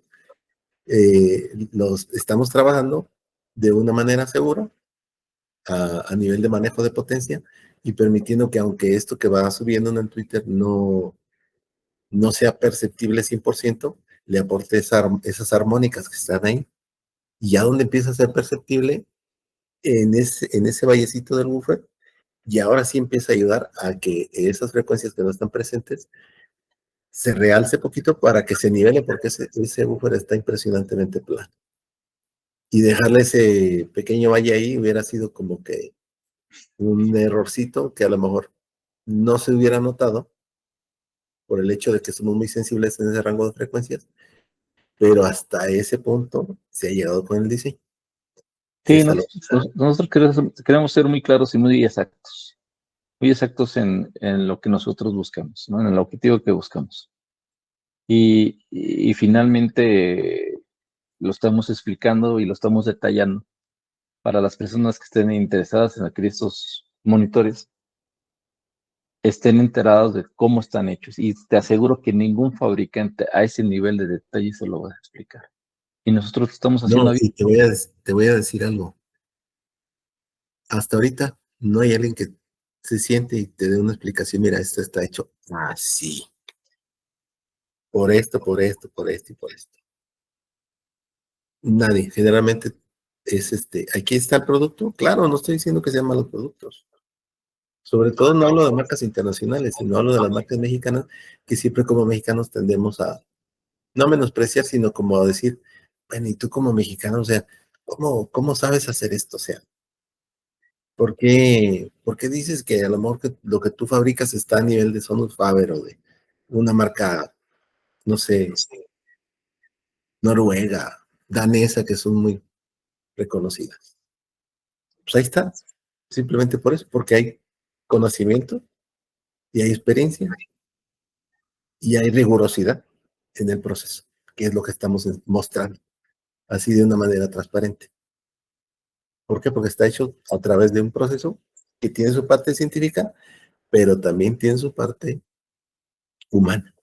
los estamos trabajando de una manera segura a nivel de manejo de potencia y permitiendo que aunque esto que va subiendo en el Twitter no sea perceptible 100%, le aporte esas armónicas que están ahí. Y ya donde empieza a ser perceptible, en ese vallecito del buffer, y ahora sí empieza a ayudar a que esas frecuencias que no están presentes se realce poquito para que se nivele, porque ese buffer está impresionantemente plano. Y dejarle ese pequeño valle ahí hubiera sido como que un errorcito que a lo mejor no se hubiera notado por el hecho de que somos muy sensibles en ese rango de frecuencias, pero hasta ese punto se ha llegado con el diseño.
Sí, nosotros queremos ser muy claros y muy exactos en lo que nosotros buscamos, ¿no? En el objetivo que buscamos. Y finalmente lo estamos explicando y lo estamos detallando para las personas que estén interesadas en adquirir estos monitores, estén enterados de cómo están hechos. Y te aseguro que ningún fabricante a ese nivel de detalle se lo va a explicar. Y nosotros lo estamos haciendo
No,
bien.
y te voy a decir algo. Hasta ahorita no hay alguien que se siente y te dé una explicación. Mira, esto está hecho así. Por esto, por esto, por esto y por esto. Nadie. Generalmente es aquí está el producto. Claro, no estoy diciendo que sean malos productos. Sobre todo no hablo de marcas internacionales, sino hablo de las marcas mexicanas, que siempre como mexicanos tendemos a no menospreciar, sino como a decir, bueno, y tú como mexicano, o sea, ¿cómo sabes hacer esto? O sea, ¿por qué dices que a lo mejor lo que tú fabricas está a nivel de Sonus Faber o de una marca, no sé, noruega, danesa, que son muy reconocidas? Pues ahí está, simplemente por eso, porque hay conocimiento y hay experiencia y hay rigurosidad en el proceso, que es lo que estamos mostrando, así de una manera transparente. ¿Por qué? Porque está hecho a través de un proceso que tiene su parte científica, pero también tiene su parte humana,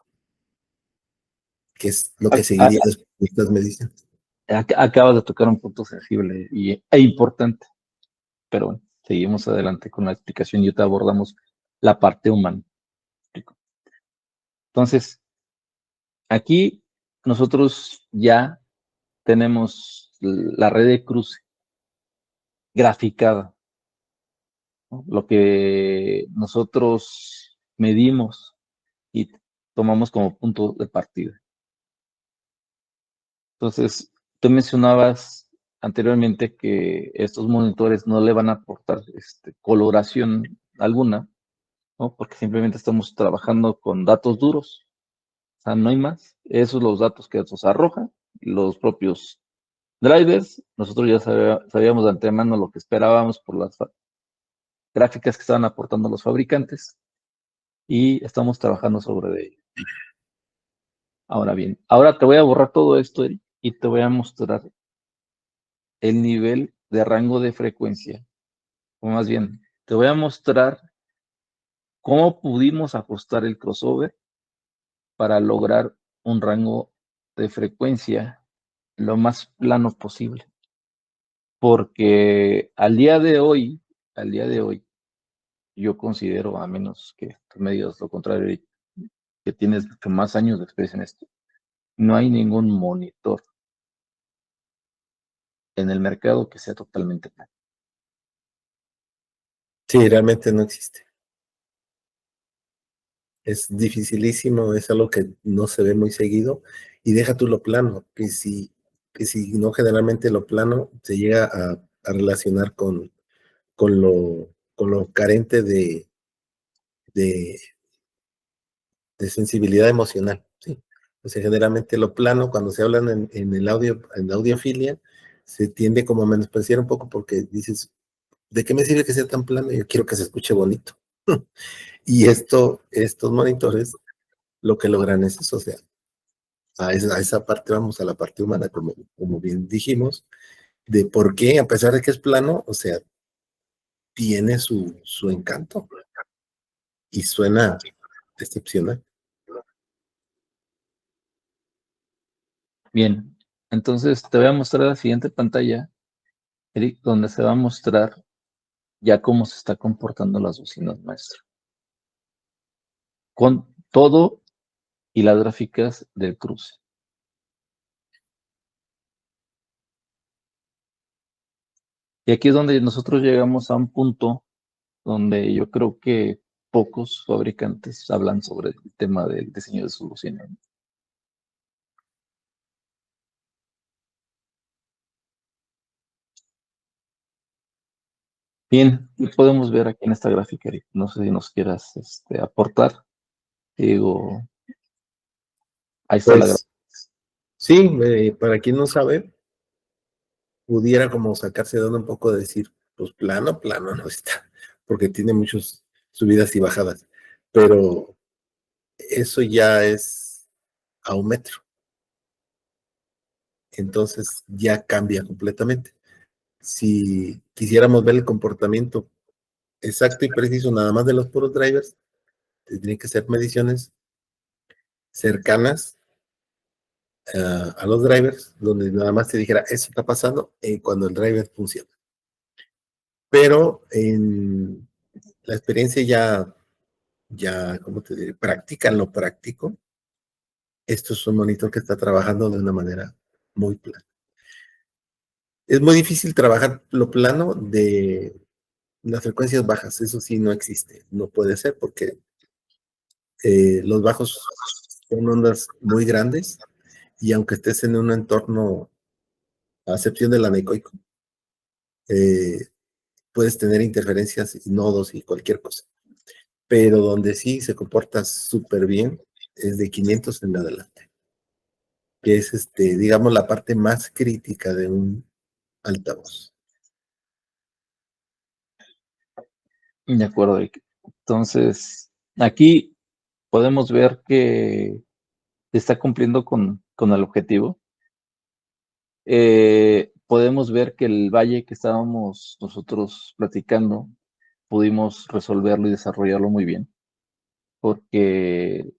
que es lo que seguiría después de estas mediciones.
Acabas de tocar un punto sensible e importante, pero bueno, seguimos adelante con la explicación y ahorita abordamos la parte humana. Entonces, aquí nosotros ya tenemos la red de cruce graficada, ¿no? Lo que nosotros medimos y tomamos como punto de partida. Entonces, tú mencionabas anteriormente que estos monitores no le van a aportar coloración alguna, ¿no? Porque simplemente estamos trabajando con datos duros, o sea, no hay más. Esos son los datos que nos arrojan los propios drivers. Nosotros ya sabíamos de antemano lo que esperábamos por las gráficas que estaban aportando los fabricantes y estamos trabajando sobre ello. Ahora bien, ahora te voy a borrar todo esto, Eric, y te voy a mostrar el nivel de rango de frecuencia, o más bien, te voy a mostrar cómo pudimos ajustar el crossover para lograr un rango de frecuencia lo más plano posible. Porque al día de hoy, yo considero, a menos que tú me digas lo contrario, Eric, que tienes mucho más años de experiencia en esto, no hay ningún monitor en el mercado que sea totalmente plano.
Sí, realmente no existe. Es dificilísimo, es algo que no se ve muy seguido. Y deja tú lo plano, que si no generalmente lo plano se llega a relacionar con lo carente de, de sensibilidad emocional. ¿Sí? O sea, generalmente lo plano, cuando se hablan en el audio, en la audiofilia, se tiende como a menospreciar un poco porque dices, ¿de qué me sirve que sea tan plano? Yo quiero que se escuche bonito. Y estos monitores lo que logran es eso, o sea, a esa parte vamos, a la parte humana, como bien dijimos, de por qué, a pesar de que es plano, o sea, tiene su encanto y suena excepcional.
Bien, entonces te voy a mostrar la siguiente pantalla, Eric, donde se va a mostrar ya cómo se está comportando las bocinas maestro. Con todo y las gráficas del cruce. Y aquí es donde nosotros llegamos a un punto donde yo creo que pocos fabricantes hablan sobre el tema del diseño de soluciones. Bien, y podemos ver aquí en esta gráfica, Eric. No sé si nos quieras aportar. Digo, ahí está la gráfica.
Pues sí, para quien no sabe, pudiera como sacarse de onda un poco de decir, pues plano no está, porque tiene muchas subidas y bajadas, pero eso ya es a un metro, entonces ya cambia completamente. Si quisiéramos ver el comportamiento exacto y preciso nada más de los puros drivers, tendrían que ser mediciones cercanas a los drivers, donde nada más te dijera, eso está pasando cuando el driver funciona. Pero en la experiencia ¿cómo te diré? Práctica, en lo práctico, esto es un monitor que está trabajando de una manera muy plana. Es muy difícil trabajar lo plano de las frecuencias bajas, eso sí no existe, no puede ser porque los bajos son ondas muy grandes y aunque estés en un entorno, a excepción del anecoico, eh, puedes tener interferencias y nodos y cualquier cosa. Pero donde sí se comporta súper bien es de 500 en adelante, que es, digamos, la parte más crítica de un altavoz.
De acuerdo, Eric. Entonces, aquí podemos ver que está cumpliendo con el objetivo. Podemos ver que el valle que estábamos nosotros platicando, pudimos resolverlo y desarrollarlo muy bien, porque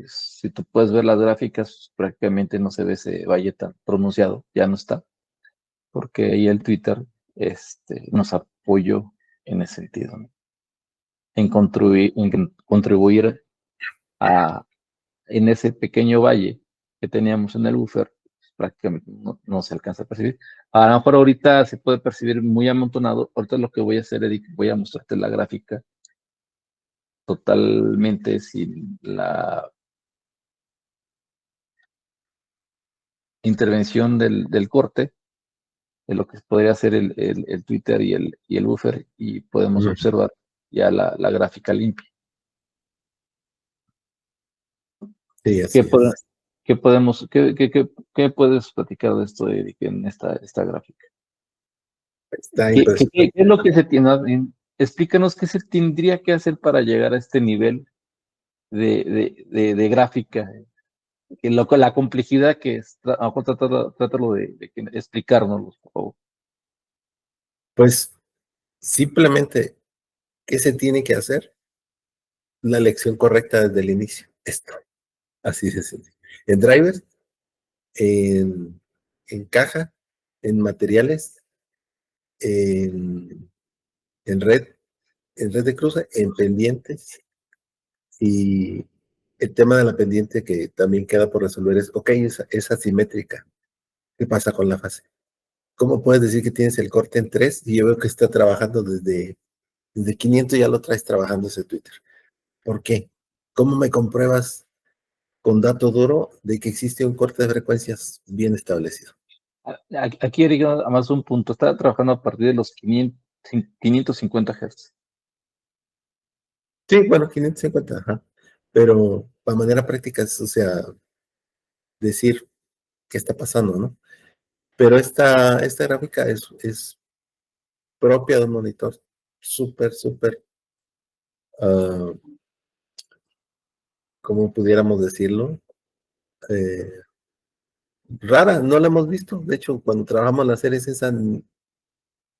si tú puedes ver las gráficas, prácticamente no se ve ese valle tan pronunciado, ya no está, porque ahí el Twitter nos apoyó en ese sentido, ¿no? En contribuir en ese pequeño valle que teníamos en el buffer, pues, prácticamente no se alcanza a percibir. A lo mejor ahorita se puede percibir muy amontonado. Ahorita lo que voy a hacer, Eric, voy a mostrarte la gráfica totalmente sin la intervención del corte, de lo que podría ser el Twitter y el buffer, y podemos observar ya la gráfica limpia.
Sí, así es.
¿Qué puedes platicar de esto, Eric, en esta gráfica?
Está
¿Qué
impresionante.
es lo que se tiene? Explícanos qué se tendría que hacer para llegar a este nivel de gráfica, la complejidad que es. A lo mejor trátalo de explicárnoslo, por favor.
Pues simplemente, ¿qué se tiene que hacer? La elección correcta desde el inicio. Esto, así de sencillo. En drivers, en caja, en materiales, en, en red, en red de cruce, en pendientes. Y el tema de la pendiente que también queda por resolver es, ok, es asimétrica. ¿Qué pasa con la fase? ¿Cómo puedes decir que tienes el corte en 3 y yo veo que está trabajando desde 500 ya lo traes trabajando ese Twitter? ¿Por qué? ¿Cómo me compruebas con dato duro de que existe un corte de frecuencias bien establecido?
Aquí, Eric, más un punto. Está trabajando a partir de los 550 Hz.
Sí, bueno, 550, ajá. Pero de manera práctica es, o sea, decir qué está pasando, ¿no? Pero esta gráfica es propia de un monitor súper, súper, ¿cómo pudiéramos decirlo? Rara, no la hemos visto. De hecho, cuando trabajamos las series esa,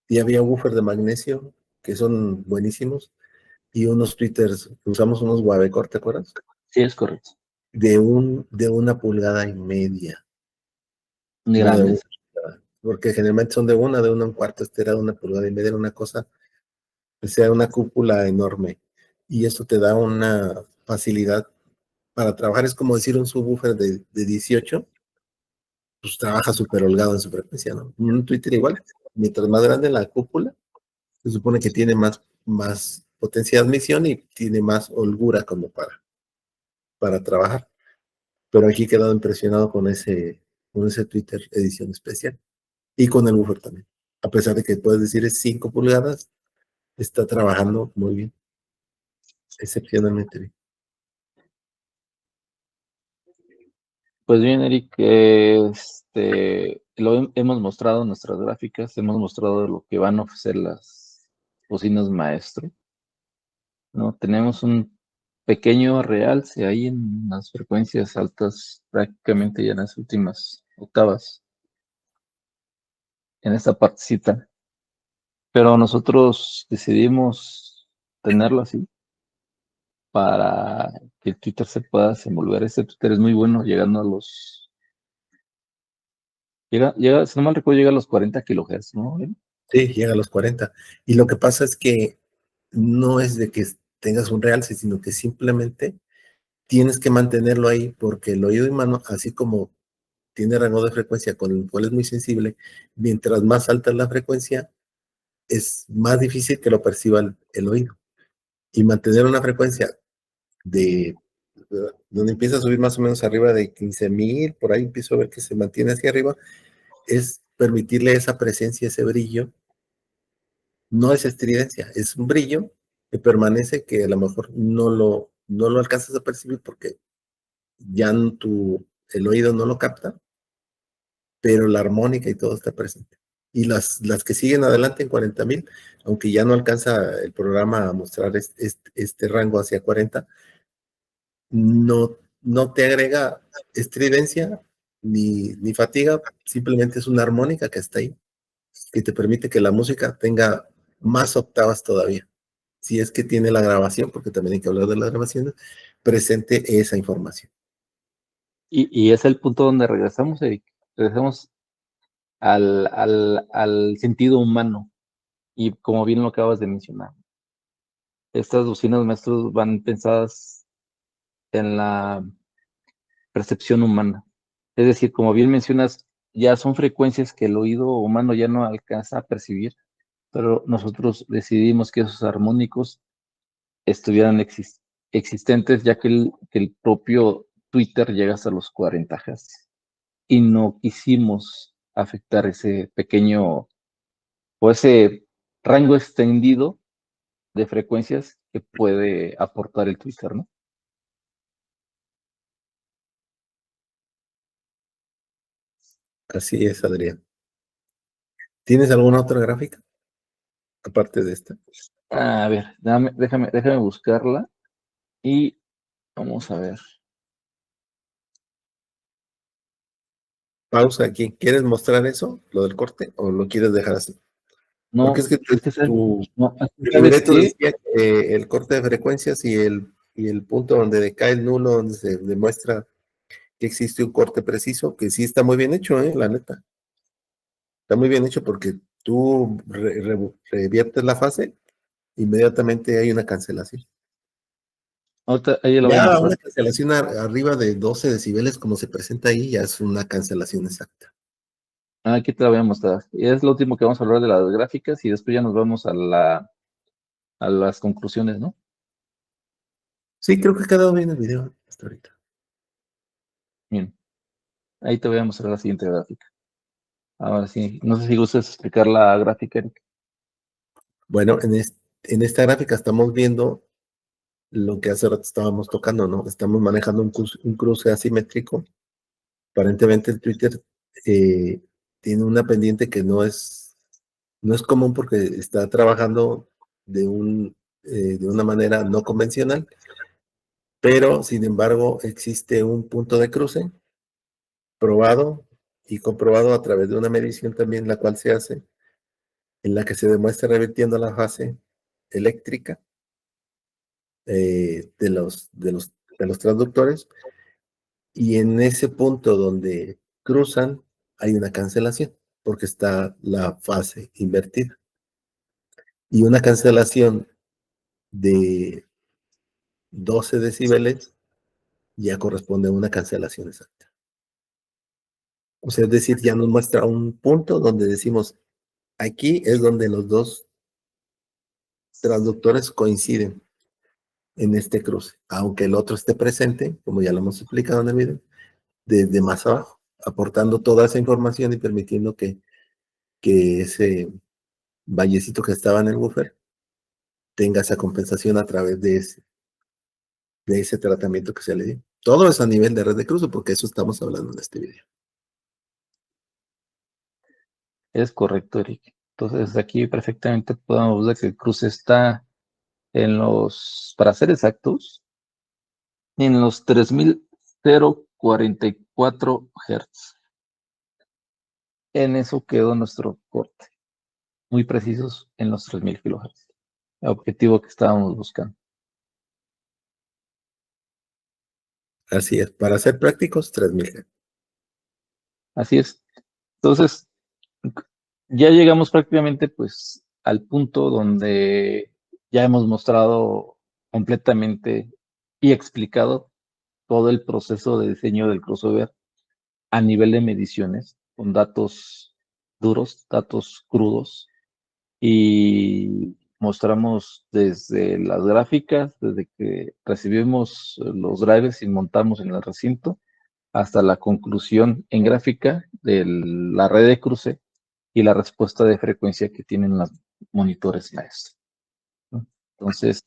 y había buffer de magnesio, que son buenísimos, y unos tweeters, usamos unos Wavecor, ¿te acuerdas?
Sí, es correcto.
De 1,5 pulgadas.
Muy
No de una,
grandes.
porque generalmente son de 1,25. Este era de 1,5 pulgadas, era una cosa, o sea, una cúpula enorme. Y eso te da una facilidad para trabajar. Es como decir un subwoofer de 18, pues trabaja súper holgado en su frecuencia, ¿no? Un Twitter igual, mientras más grande la cúpula, se supone que tiene más potencia de admisión y tiene más holgura como para trabajar. Pero aquí he quedado impresionado con ese Twitter edición especial y con el buffer también. A pesar de que puedes decir es 5 pulgadas, está trabajando muy bien, excepcionalmente bien.
Pues bien, Eric, hemos mostrado en nuestras gráficas, hemos mostrado lo que van a ofrecer las bocinas maestro, ¿no? Tenemos un pequeño realce ahí en las frecuencias altas, prácticamente ya en las últimas octavas, en esta partecita, pero nosotros decidimos tenerlo así para que el Twitter se pueda desenvolver. Este Twitter es muy bueno, llegando a los... Llega, si no mal recuerdo, llega a los 40 kilohertz, ¿no?
Sí, llega a los 40. Y lo que pasa es que no es de que tengas un realce, sino que simplemente tienes que mantenerlo ahí porque el oído humano, así como tiene rango de frecuencia con el cual es muy sensible, mientras más alta es la frecuencia, es más difícil que lo perciba el oído. Y mantener una frecuencia de donde empieza a subir más o menos arriba de 15,000, por ahí empiezo a ver que se mantiene hacia arriba, es permitirle esa presencia, ese brillo. No es estridencia, es un brillo que permanece, que a lo mejor no lo alcanzas a percibir porque ya el oído no lo capta, pero la armónica y todo está presente. Y las que siguen adelante en 40,000, aunque ya no alcanza el programa a mostrar este rango hacia 40, no te agrega estridencia ni fatiga, simplemente es una armónica que está ahí, que te permite que la música tenga más octavas todavía. Si es que tiene la grabación, porque también hay que hablar de las grabaciones, presente esa información.
Y es el punto donde regresamos, Eric. Regresamos al sentido humano. Y como bien lo acabas de mencionar, estas bocinas maestros van pensadas en la percepción humana. Es decir, como bien mencionas, ya son frecuencias que el oído humano ya no alcanza a percibir, pero nosotros decidimos que esos armónicos estuvieran existentes, ya que el propio Twitter llega hasta los 40 Hz. Y no quisimos afectar ese pequeño o ese rango extendido de frecuencias que puede aportar el Twitter, ¿no?
Así es, Adrián. ¿Tienes alguna otra gráfica aparte de esta?
A ver, déjame buscarla y vamos a ver.
Pausa aquí. ¿Quieres mostrar eso, lo del corte, o lo quieres dejar así? Porque
No,
es que
es que no,
tu
¿sabes
libreto
qué?
decía que el corte de frecuencias y el punto donde decae el nulo, donde se demuestra que existe un corte preciso, que sí está muy bien hecho, la neta. Está muy bien hecho porque tú reviertes la fase, inmediatamente hay una cancelación.
Ahorita ahí la voy a
Ya
mostrar.
una cancelación arriba de 12 decibeles, como se presenta ahí, ya es una cancelación exacta.
Aquí te la voy a mostrar. Y es lo último que vamos a hablar de las gráficas y después ya nos vamos a las conclusiones, ¿no?
Sí, creo que ha quedado bien el video hasta ahorita.
Bien, ahí te voy a mostrar la siguiente gráfica. Ahora sí, no sé si gustas explicar la gráfica, Eric.
Bueno, en esta gráfica estamos viendo lo que hace rato estábamos tocando, ¿no? Estamos manejando un cruce asimétrico. Aparentemente el Twitter eh, tiene una pendiente que no es común porque está trabajando de una manera no convencional, pero sin embargo existe un punto de cruce probado y comprobado a través de una medición también la cual se hace, en la que se demuestra revirtiendo la fase eléctrica de los transductores, y en ese punto donde cruzan hay una cancelación, porque está la fase invertida. Y una cancelación de 12 decibeles ya corresponde a una cancelación exacta. O sea, es decir, ya nos muestra un punto donde decimos, aquí es donde los dos transductores coinciden en este cruce, aunque el otro esté presente, como ya lo hemos explicado en el video, desde más abajo, aportando toda esa información y permitiendo que ese vallecito que estaba en el buffer tenga esa compensación a través de ese tratamiento que se le dio. Todo es a nivel de red de cruce, porque eso estamos hablando en este video.
Es correcto, Eric. Entonces aquí perfectamente podemos ver que el cruce está para ser exactos, en los 3044 Hz. En eso quedó nuestro corte. Muy precisos en los 3000 kHz. El objetivo que estábamos buscando.
Así es, para ser prácticos, 3000 Hz.
Así es. Entonces, ya llegamos prácticamente pues al punto donde ya hemos mostrado completamente y explicado todo el proceso de diseño del crossover a nivel de mediciones, con datos duros, datos crudos, y mostramos desde las gráficas, desde que recibimos los drivers y montamos en el recinto, hasta la conclusión en gráfica de la red de cruce y la respuesta de frecuencia que tienen los monitores maestros, ¿no? Entonces,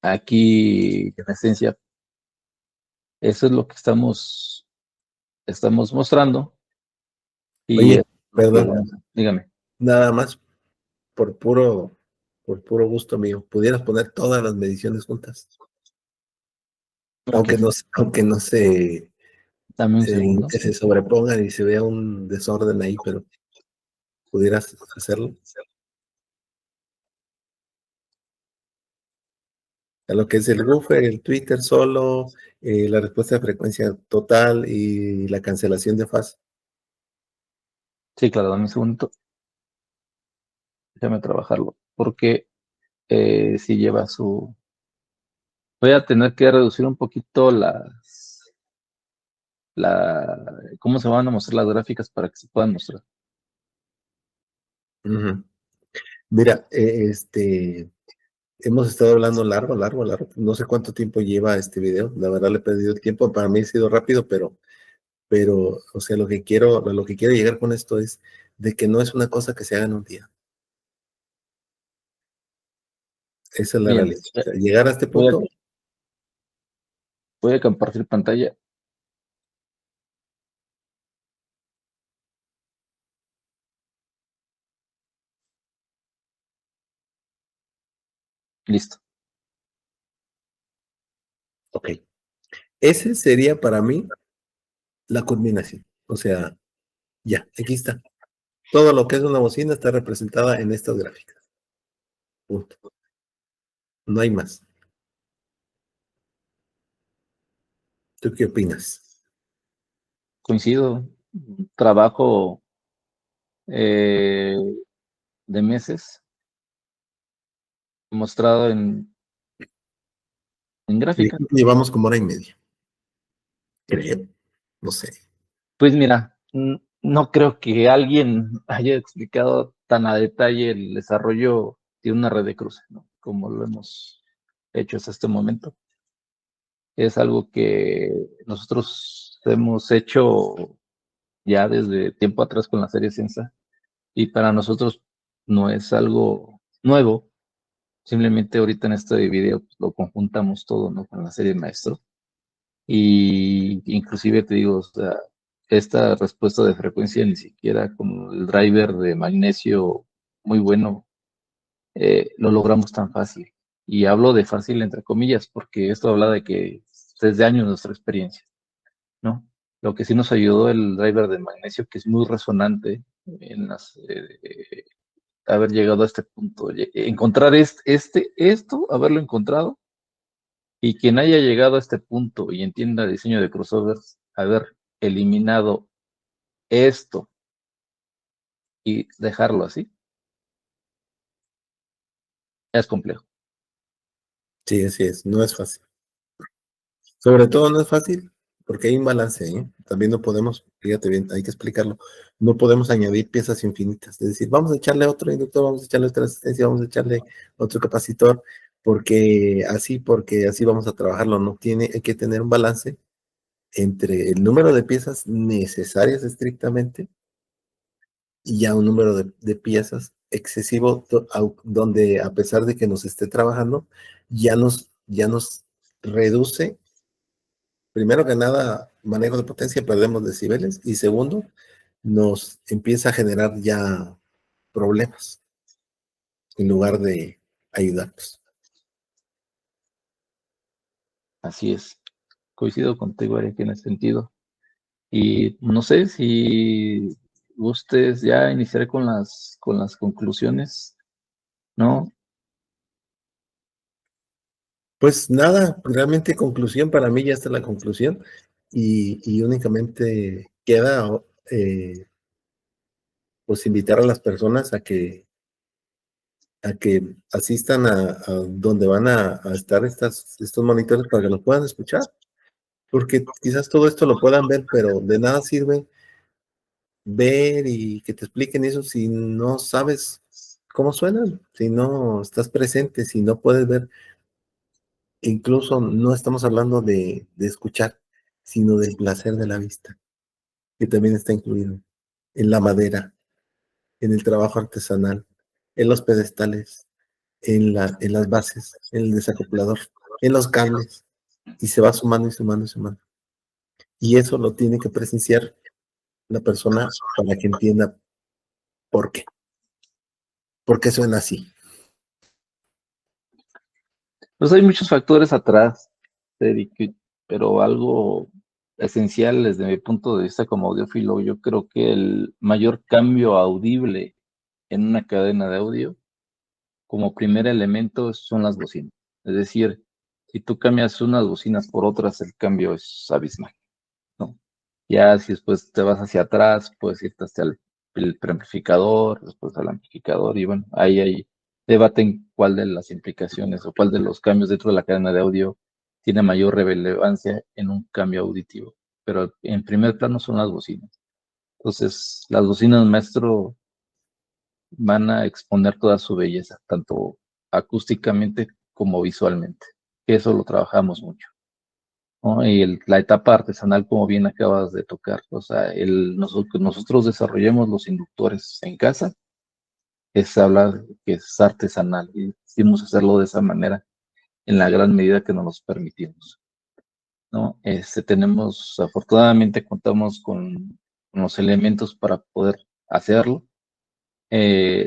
aquí, en esencia, eso es lo que estamos mostrando. Y
Oye, perdón,
dígame.
nada más por puro gusto mío, ¿pudieras poner todas las mediciones juntas?
Ok,
Aunque no
dame un segundo.
que se sobrepongan y se vea un desorden ahí, pero ¿pudieras hacerlo? A lo que es el buffer, el Twitter solo, la respuesta de frecuencia total y la cancelación de fase.
Sí, claro, dame un segundo. Déjame trabajarlo. Porque si lleva su... Voy a tener que reducir un poquito cómo se van a mostrar las gráficas para que se puedan mostrar.
Ujú. Mira, hemos estado hablando largo. No sé cuánto tiempo lleva este video. La verdad le he perdido el tiempo. Para mí ha sido rápido, pero, o sea, lo que quiero llegar con esto es de que no es una cosa que se haga en un día. Esa es la
Bien,
realidad. O sea, llegar a este
voy a,
punto,
voy a compartir pantalla. Listo.
ok. Ese sería para mí la culminación. O sea, ya, aquí está. Todo lo que es una bocina está representada en estas gráficas. Punto. No hay más. ¿Tú qué opinas?
Coincido. Trabajo de meses mostrado en gráfica.
Llevamos como hora y media. Creo. No sé.
Pues mira, no creo que alguien haya explicado tan a detalle el desarrollo de una red de cruce, ¿no? Como lo hemos hecho hasta este momento. Es algo que nosotros hemos hecho ya desde tiempo atrás con la serie Sensa, y para nosotros no es algo nuevo. Simplemente ahorita en este video pues, lo conjuntamos todo, ¿no? Con la serie Maestro. Y inclusive te digo, o sea, esta respuesta de frecuencia ni siquiera con el driver de magnesio muy bueno lo logramos tan fácil. Y hablo de fácil entre comillas, porque esto habla de que desde años nuestra experiencia, ¿no? Lo que sí nos ayudó el driver de magnesio, que es muy resonante en haber llegado a este punto, encontrar esto, haberlo encontrado, y quien haya llegado a este punto y entienda diseño de crossovers, haber eliminado esto y dejarlo así, es complejo.
Sí, así es, no es fácil. Sobre todo no es fácil porque hay un balance, ¿eh? También no podemos, fíjate bien, hay que explicarlo, no podemos añadir piezas infinitas, es decir, vamos a echarle otro inductor, vamos a echarle otra resistencia, vamos a echarle otro capacitor, porque así vamos a trabajarlo, no tiene, hay que tener un balance entre el número de piezas necesarias estrictamente y ya un número de piezas excesivo, donde a pesar de que nos esté trabajando, ya nos reduce. Primero que nada, manejo de potencia, perdemos decibeles. Y segundo, nos empieza a generar ya problemas en lugar de ayudarnos.
Así es. Coincido contigo, Eric, en ese sentido. Y no sé si gustes ya iniciar con las conclusiones, ¿no?
Pues nada, realmente conclusión, para mí ya está la conclusión. Y únicamente queda pues invitar a las personas a que asistan a donde van a estar estos monitores para que los puedan escuchar. Porque quizás todo esto lo puedan ver, pero de nada sirve ver y que te expliquen eso si no sabes cómo suenan, si no estás presente, si no puedes ver. Incluso no estamos hablando de escuchar, sino del placer de la vista, que también está incluido en la madera, en el trabajo artesanal, en los pedestales, en las bases, en el desacoplador, en los cables, y se va sumando y sumando y sumando. Y eso lo tiene que presenciar la persona para que entienda por qué. ¿Por qué suena así?
Pues hay muchos factores atrás, Eric, pero algo esencial desde mi punto de vista como audiófilo, yo creo que el mayor cambio audible en una cadena de audio, como primer elemento, son las bocinas. Es decir, si tú cambias unas bocinas por otras, el cambio es abismal, ¿no? Ya si después te vas hacia atrás, puedes irte hasta el preamplificador, después al amplificador, y bueno, ahí hay debate en cuál de las implicaciones o cuál de los cambios dentro de la cadena de audio tiene mayor relevancia en un cambio auditivo. Pero en primer plano son las bocinas. Entonces, las bocinas maestro van a exponer toda su belleza, tanto acústicamente como visualmente. Eso lo trabajamos mucho, ¿no? Y la etapa artesanal, como bien acabas de tocar, o sea, nosotros desarrollemos los inductores en casa, es hablar que es artesanal y decidimos hacerlo de esa manera en la gran medida que nos los permitimos, ¿no? Afortunadamente contamos con los elementos para poder hacerlo.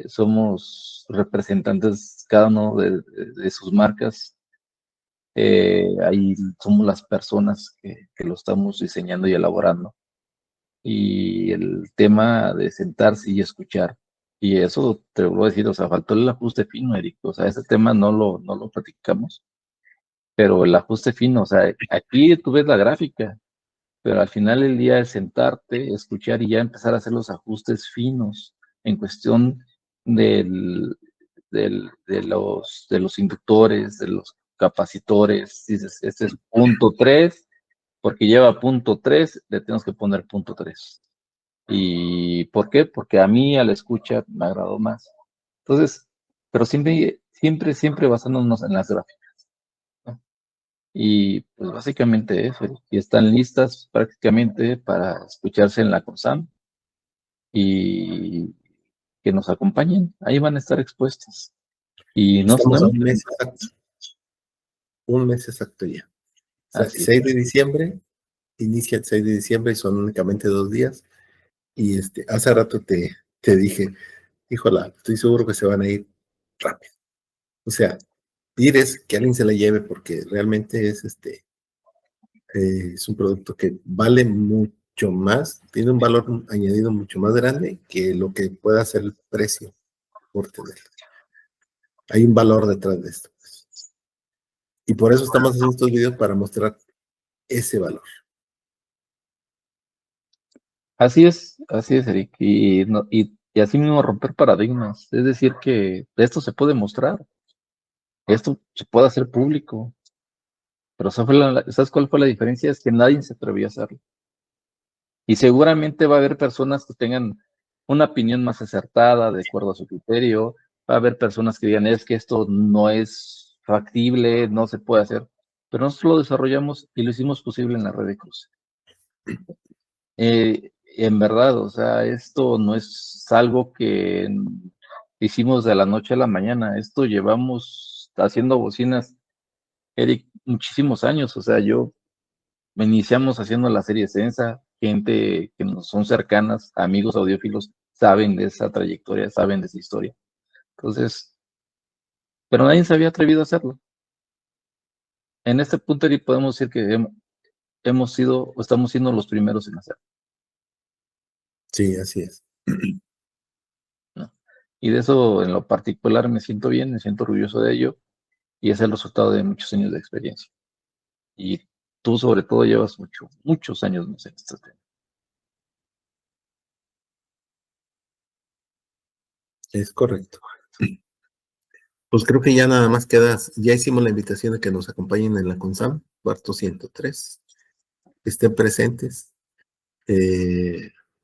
Somos representantes cada uno de sus marcas. Ahí somos las personas que lo estamos diseñando y elaborando. Y el tema de sentarse y escuchar. Y eso te lo voy a decir, o sea, faltó el ajuste fino, Eric. O sea, ese tema no lo platicamos, pero el ajuste fino, o sea, aquí tú ves la gráfica, pero al final del día es sentarte, escuchar y ya empezar a hacer los ajustes finos en cuestión del, de los inductores, de los capacitores. Dices, este es punto 3 porque lleva punto 3 le tenemos que poner punto 3. ¿Y por qué? Porque a mí a la escucha me agradó más. Entonces, pero siempre basándonos en las gráficas, ¿no? Y pues básicamente eso, y están listas prácticamente para escucharse en la CONSAM y que nos acompañen. Ahí van a estar expuestas. Y no
Estamos a
son
un mes exacto ya. O sea,
así.
6 de diciembre, inicia el 6 de diciembre y son únicamente 2 días. Y hace rato te dije, híjola, estoy seguro que se van a ir rápido. O sea, ir es que alguien se la lleve porque realmente es un producto que vale mucho más, tiene un valor añadido mucho más grande que lo que pueda ser el precio por tenerlo. Hay un valor detrás de esto. Y por eso estamos haciendo estos videos para mostrar ese valor.
Así es, Eric. Y, no, y así mismo romper paradigmas. Es decir, que esto se puede mostrar, esto se puede hacer público. Pero ¿sabes cuál fue la diferencia? Es que nadie se atrevió a hacerlo. Y seguramente va a haber personas que tengan una opinión más acertada, de acuerdo a su criterio. Va a haber personas que digan, es que esto no es factible, no se puede hacer. Pero nosotros lo desarrollamos y lo hicimos posible en la red de cruce. En verdad, o sea, esto no es algo que hicimos de la noche a la mañana. Esto llevamos haciendo bocinas, Eric, muchísimos años. O sea, iniciamos haciendo la serie Sensa, gente que nos son cercanas, amigos audiófilos, saben de esa trayectoria, saben de esa historia. Entonces, pero nadie se había atrevido a hacerlo. En este punto, Eric, podemos decir que hemos sido o estamos siendo los primeros en hacerlo,
Sí, así es.
¿no? Y de eso, en lo particular, me siento bien, me siento orgulloso de ello, y es el resultado de muchos años de experiencia. Y tú, sobre todo, llevas muchos años más en este tema.
Es correcto. Pues creo que ya nada más queda, ya hicimos la invitación de que nos acompañen en la CONSAM, cuarto 103, que estén presentes.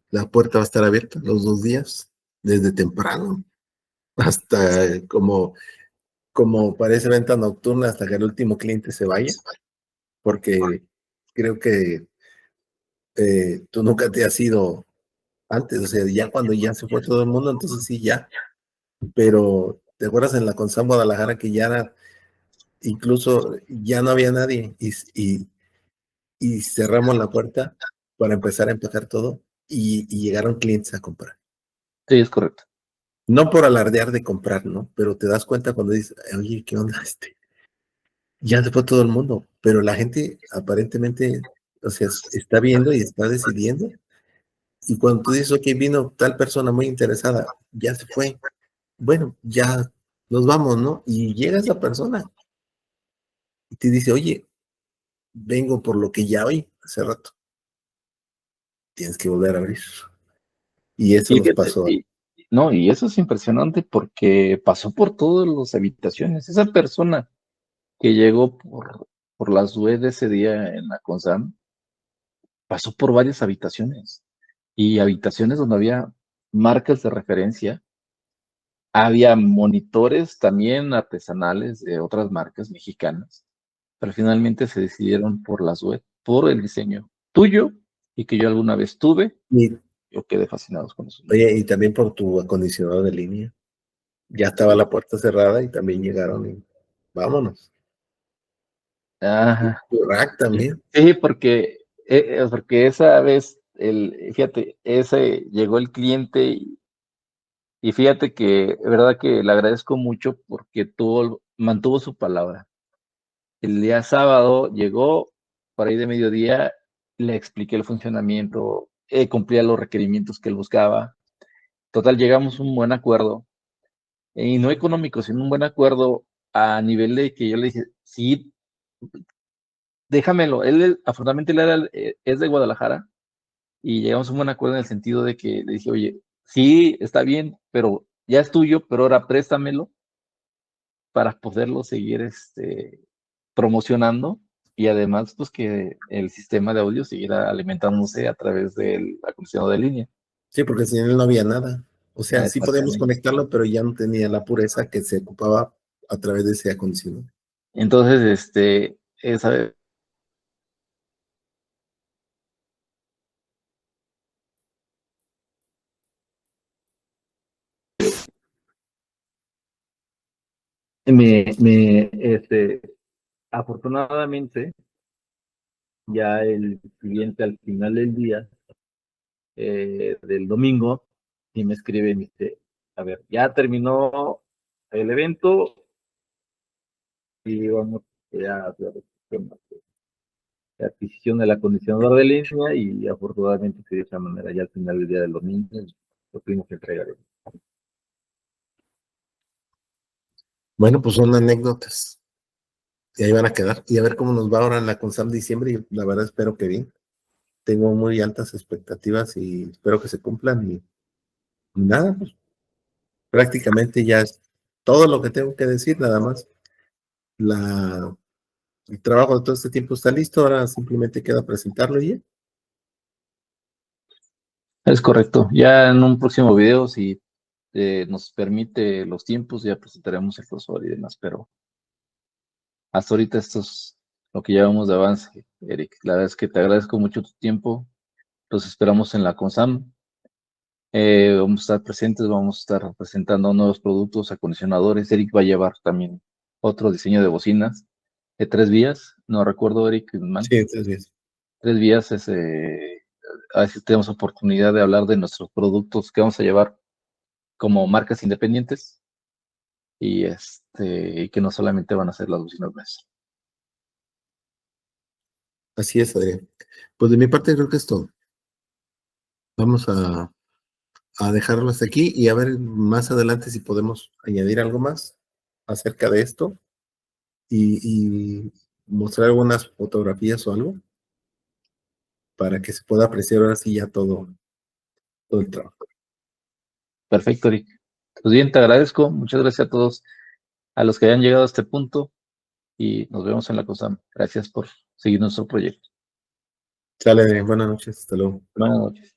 La puerta va a estar abierta los 2 días, desde temprano hasta como parece venta nocturna, hasta que el último cliente se vaya, porque creo que tú nunca te has ido antes, o sea, ya cuando ya se fue todo el mundo, entonces sí, ya, pero ¿te acuerdas en la CONSAM Guadalajara que ya era, incluso ya no había nadie y cerramos la puerta para empezar a empacar todo y llegaron clientes a comprar?
Sí, es correcto.
No por alardear de comprar, ¿no? Pero te das cuenta cuando dices, oye, ¿qué onda? Ya se fue todo el mundo, pero la gente aparentemente, o sea, está viendo y está decidiendo. Y cuando tú dices, ok, vino tal persona muy interesada, ya se fue, bueno, ya nos vamos, ¿no? Y llega esa persona y te dice, oye, vengo por lo que ya oí hace rato, tienes que volver a abrir. Y eso
Y
nos
fíjate,
pasó.
no, y eso es impresionante porque pasó por todas las habitaciones. Esa persona que llegó por las UE de ese día en la CONSAM, pasó por varias habitaciones y habitaciones donde había marcas de referencia, había monitores también artesanales de otras marcas mexicanas, pero finalmente se decidieron por las UE, por el diseño tuyo y que yo alguna vez tuve.
Y,
Yo quedé fascinado con eso.
oye, y también por tu acondicionador de línea. Ya estaba la puerta cerrada y también llegaron y vámonos.
Ajá.
Tu rack también.
Sí, porque esa vez, fíjate, ese llegó el cliente y fíjate que, de verdad que le agradezco mucho porque mantuvo su palabra. El día sábado llegó, por ahí de mediodía, le expliqué el funcionamiento, cumplía los requerimientos que él buscaba. Total, llegamos a un buen acuerdo, y no económico, sino un buen acuerdo a nivel de que yo le dije, sí, déjamelo. Afortunadamente, es de Guadalajara. Y llegamos a un buen acuerdo en el sentido de que le dije, oye, sí, está bien, pero ya es tuyo, pero ahora préstamelo para poderlo seguir promocionando y además, pues que el sistema de audio siguiera alimentándose a través del acondicionado de línea.
Sí, porque sin él no había nada. O sea, sí podíamos
Exactamente.
conectarlo, pero ya no tenía la pureza que se ocupaba a través de ese acondicionador.
Entonces, esa, afortunadamente, ya el cliente al final del día, del domingo, y me escribe y me dice, a ver, ya terminó el evento, y vamos ya a hacer la adquisición del acondicionador de línea y afortunadamente que de esa manera ya al final del día de los niños lo tuvimos que entregar.
Bueno, pues son anécdotas. Y ahí van a quedar. Y a ver cómo nos va ahora en la CONSAM diciembre. Y la verdad espero que bien. Tengo muy altas expectativas y espero que se cumplan. Y nada, pues prácticamente ya es todo lo que tengo que decir, nada más. El trabajo de todo este tiempo está listo, ahora simplemente queda presentarlo y ya.
Es correcto. Ya en un próximo video, si nos permite los tiempos, ya presentaremos el crossover y demás, pero hasta ahorita esto es lo que llevamos de avance, Eric. La verdad es que te agradezco mucho tu tiempo. Los esperamos en la CONSAM. Vamos a estar presentes, vamos a estar presentando nuevos productos, acondicionadores. Eric va a llevar también otro diseño de bocinas de 3 vías. No recuerdo, Eric, mal.
Sí, entonces,
3 vías es, a ver si tenemos oportunidad de hablar de nuestros productos que vamos a llevar como marcas independientes y que no solamente van a ser las bocinas nuestras.
así es, Adrián. Pues de mi parte creo que es todo. Vamos a dejarlo hasta aquí y a ver más adelante si podemos añadir algo más acerca de esto y mostrar algunas fotografías o algo para que se pueda apreciar ahora sí ya todo el trabajo.
Perfecto, Eric. Pues bien, te agradezco. Muchas gracias a todos a los que hayan llegado a este punto y nos vemos en la COSAM. Gracias por seguir nuestro proyecto.
Sale, Adrián. Buenas noches. Hasta luego.
Buenas noches.